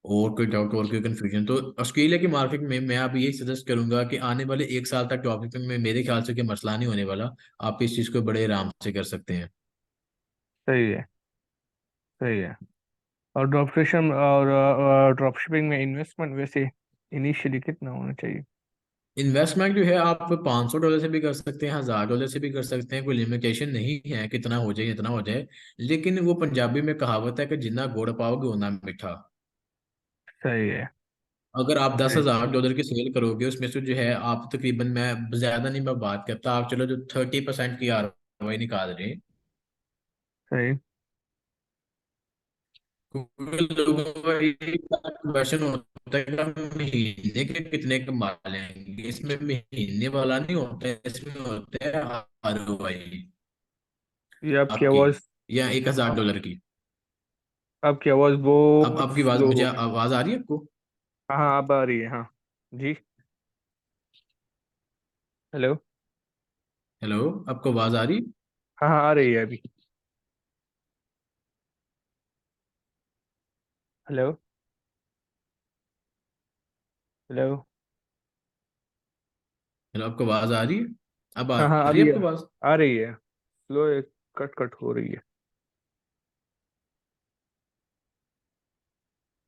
और कोई डाउट और कोई कंफ्यूजन तो ऑस्ट्रेलिया की मार्केट में मैं आप यही सजेस्ट करूंगा कि आने वाले 1 साल तक टॉपिक में मेरे ख्याल से कोई मसला नहीं होने वाला। आप इस चीज़ को बड़े आराम से कर सकते हैं। सही है। सही है। और ड्रॉप शिपिंग में इन्वेस्टमेंट वैसे इनिशियली कितना होना चाहिए? इन्वेस्टमेंट जो है आप $500 से भी कर सकते हैं, $1000 से भी कर सकते हैं, कोई लिमिटेशन नहीं है कितना हो जाए इतना हो जाए। लेकिन वो पंजाबी में कहावत है कि जितना गुड़ पाओगे उतना मीठा। सही है। अगर आप दस सही। हजार डॉलर की सेल करोगे, उसमें से जो है आप तकरीबन, मैं ज्यादा नहीं मैं बात करता, आप चलो जो 30% की आरओआई निकाल रहे हैं। सही। क्योंकि लोगों का एक क्वेश्चन होता है कि हम महीने के कितने कमा लेंगे, इसमें महीने वाला नहीं होता है, इसमें होता है आरओआई ये आपकी आपकी, आवाज़। या 1,000 डॉलर की। आपकी आवाज़ अब बहुत आपकी आवाज, स्लो मुझे हो गई। आवाज आ रही है आपको? हाँ हाँ, अब आ रही है, हाँ। जी। हेलो। हेलो, आपको आवाज आ रही? हाँ हाँ, आ रही है अभी। हेलो। हेलो। हेलो, आपको आवाज आ रही है? अब आ हाँ हाँ, रही अभी है आपको आवाज? आ रही है। स्लो, कट कट हो रही है।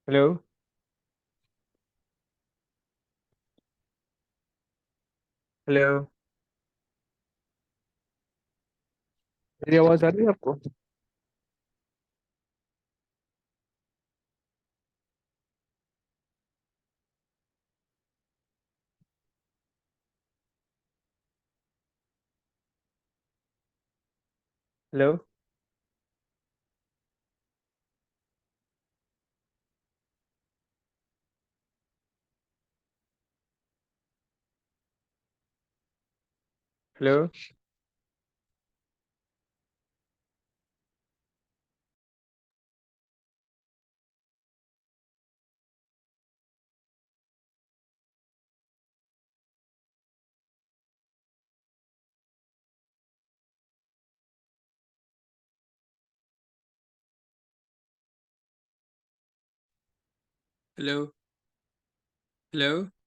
हेलो। हेलो। मेरी आवाज़ आ रही है आपको? हेलो। हेलो। हेलो। हेलो।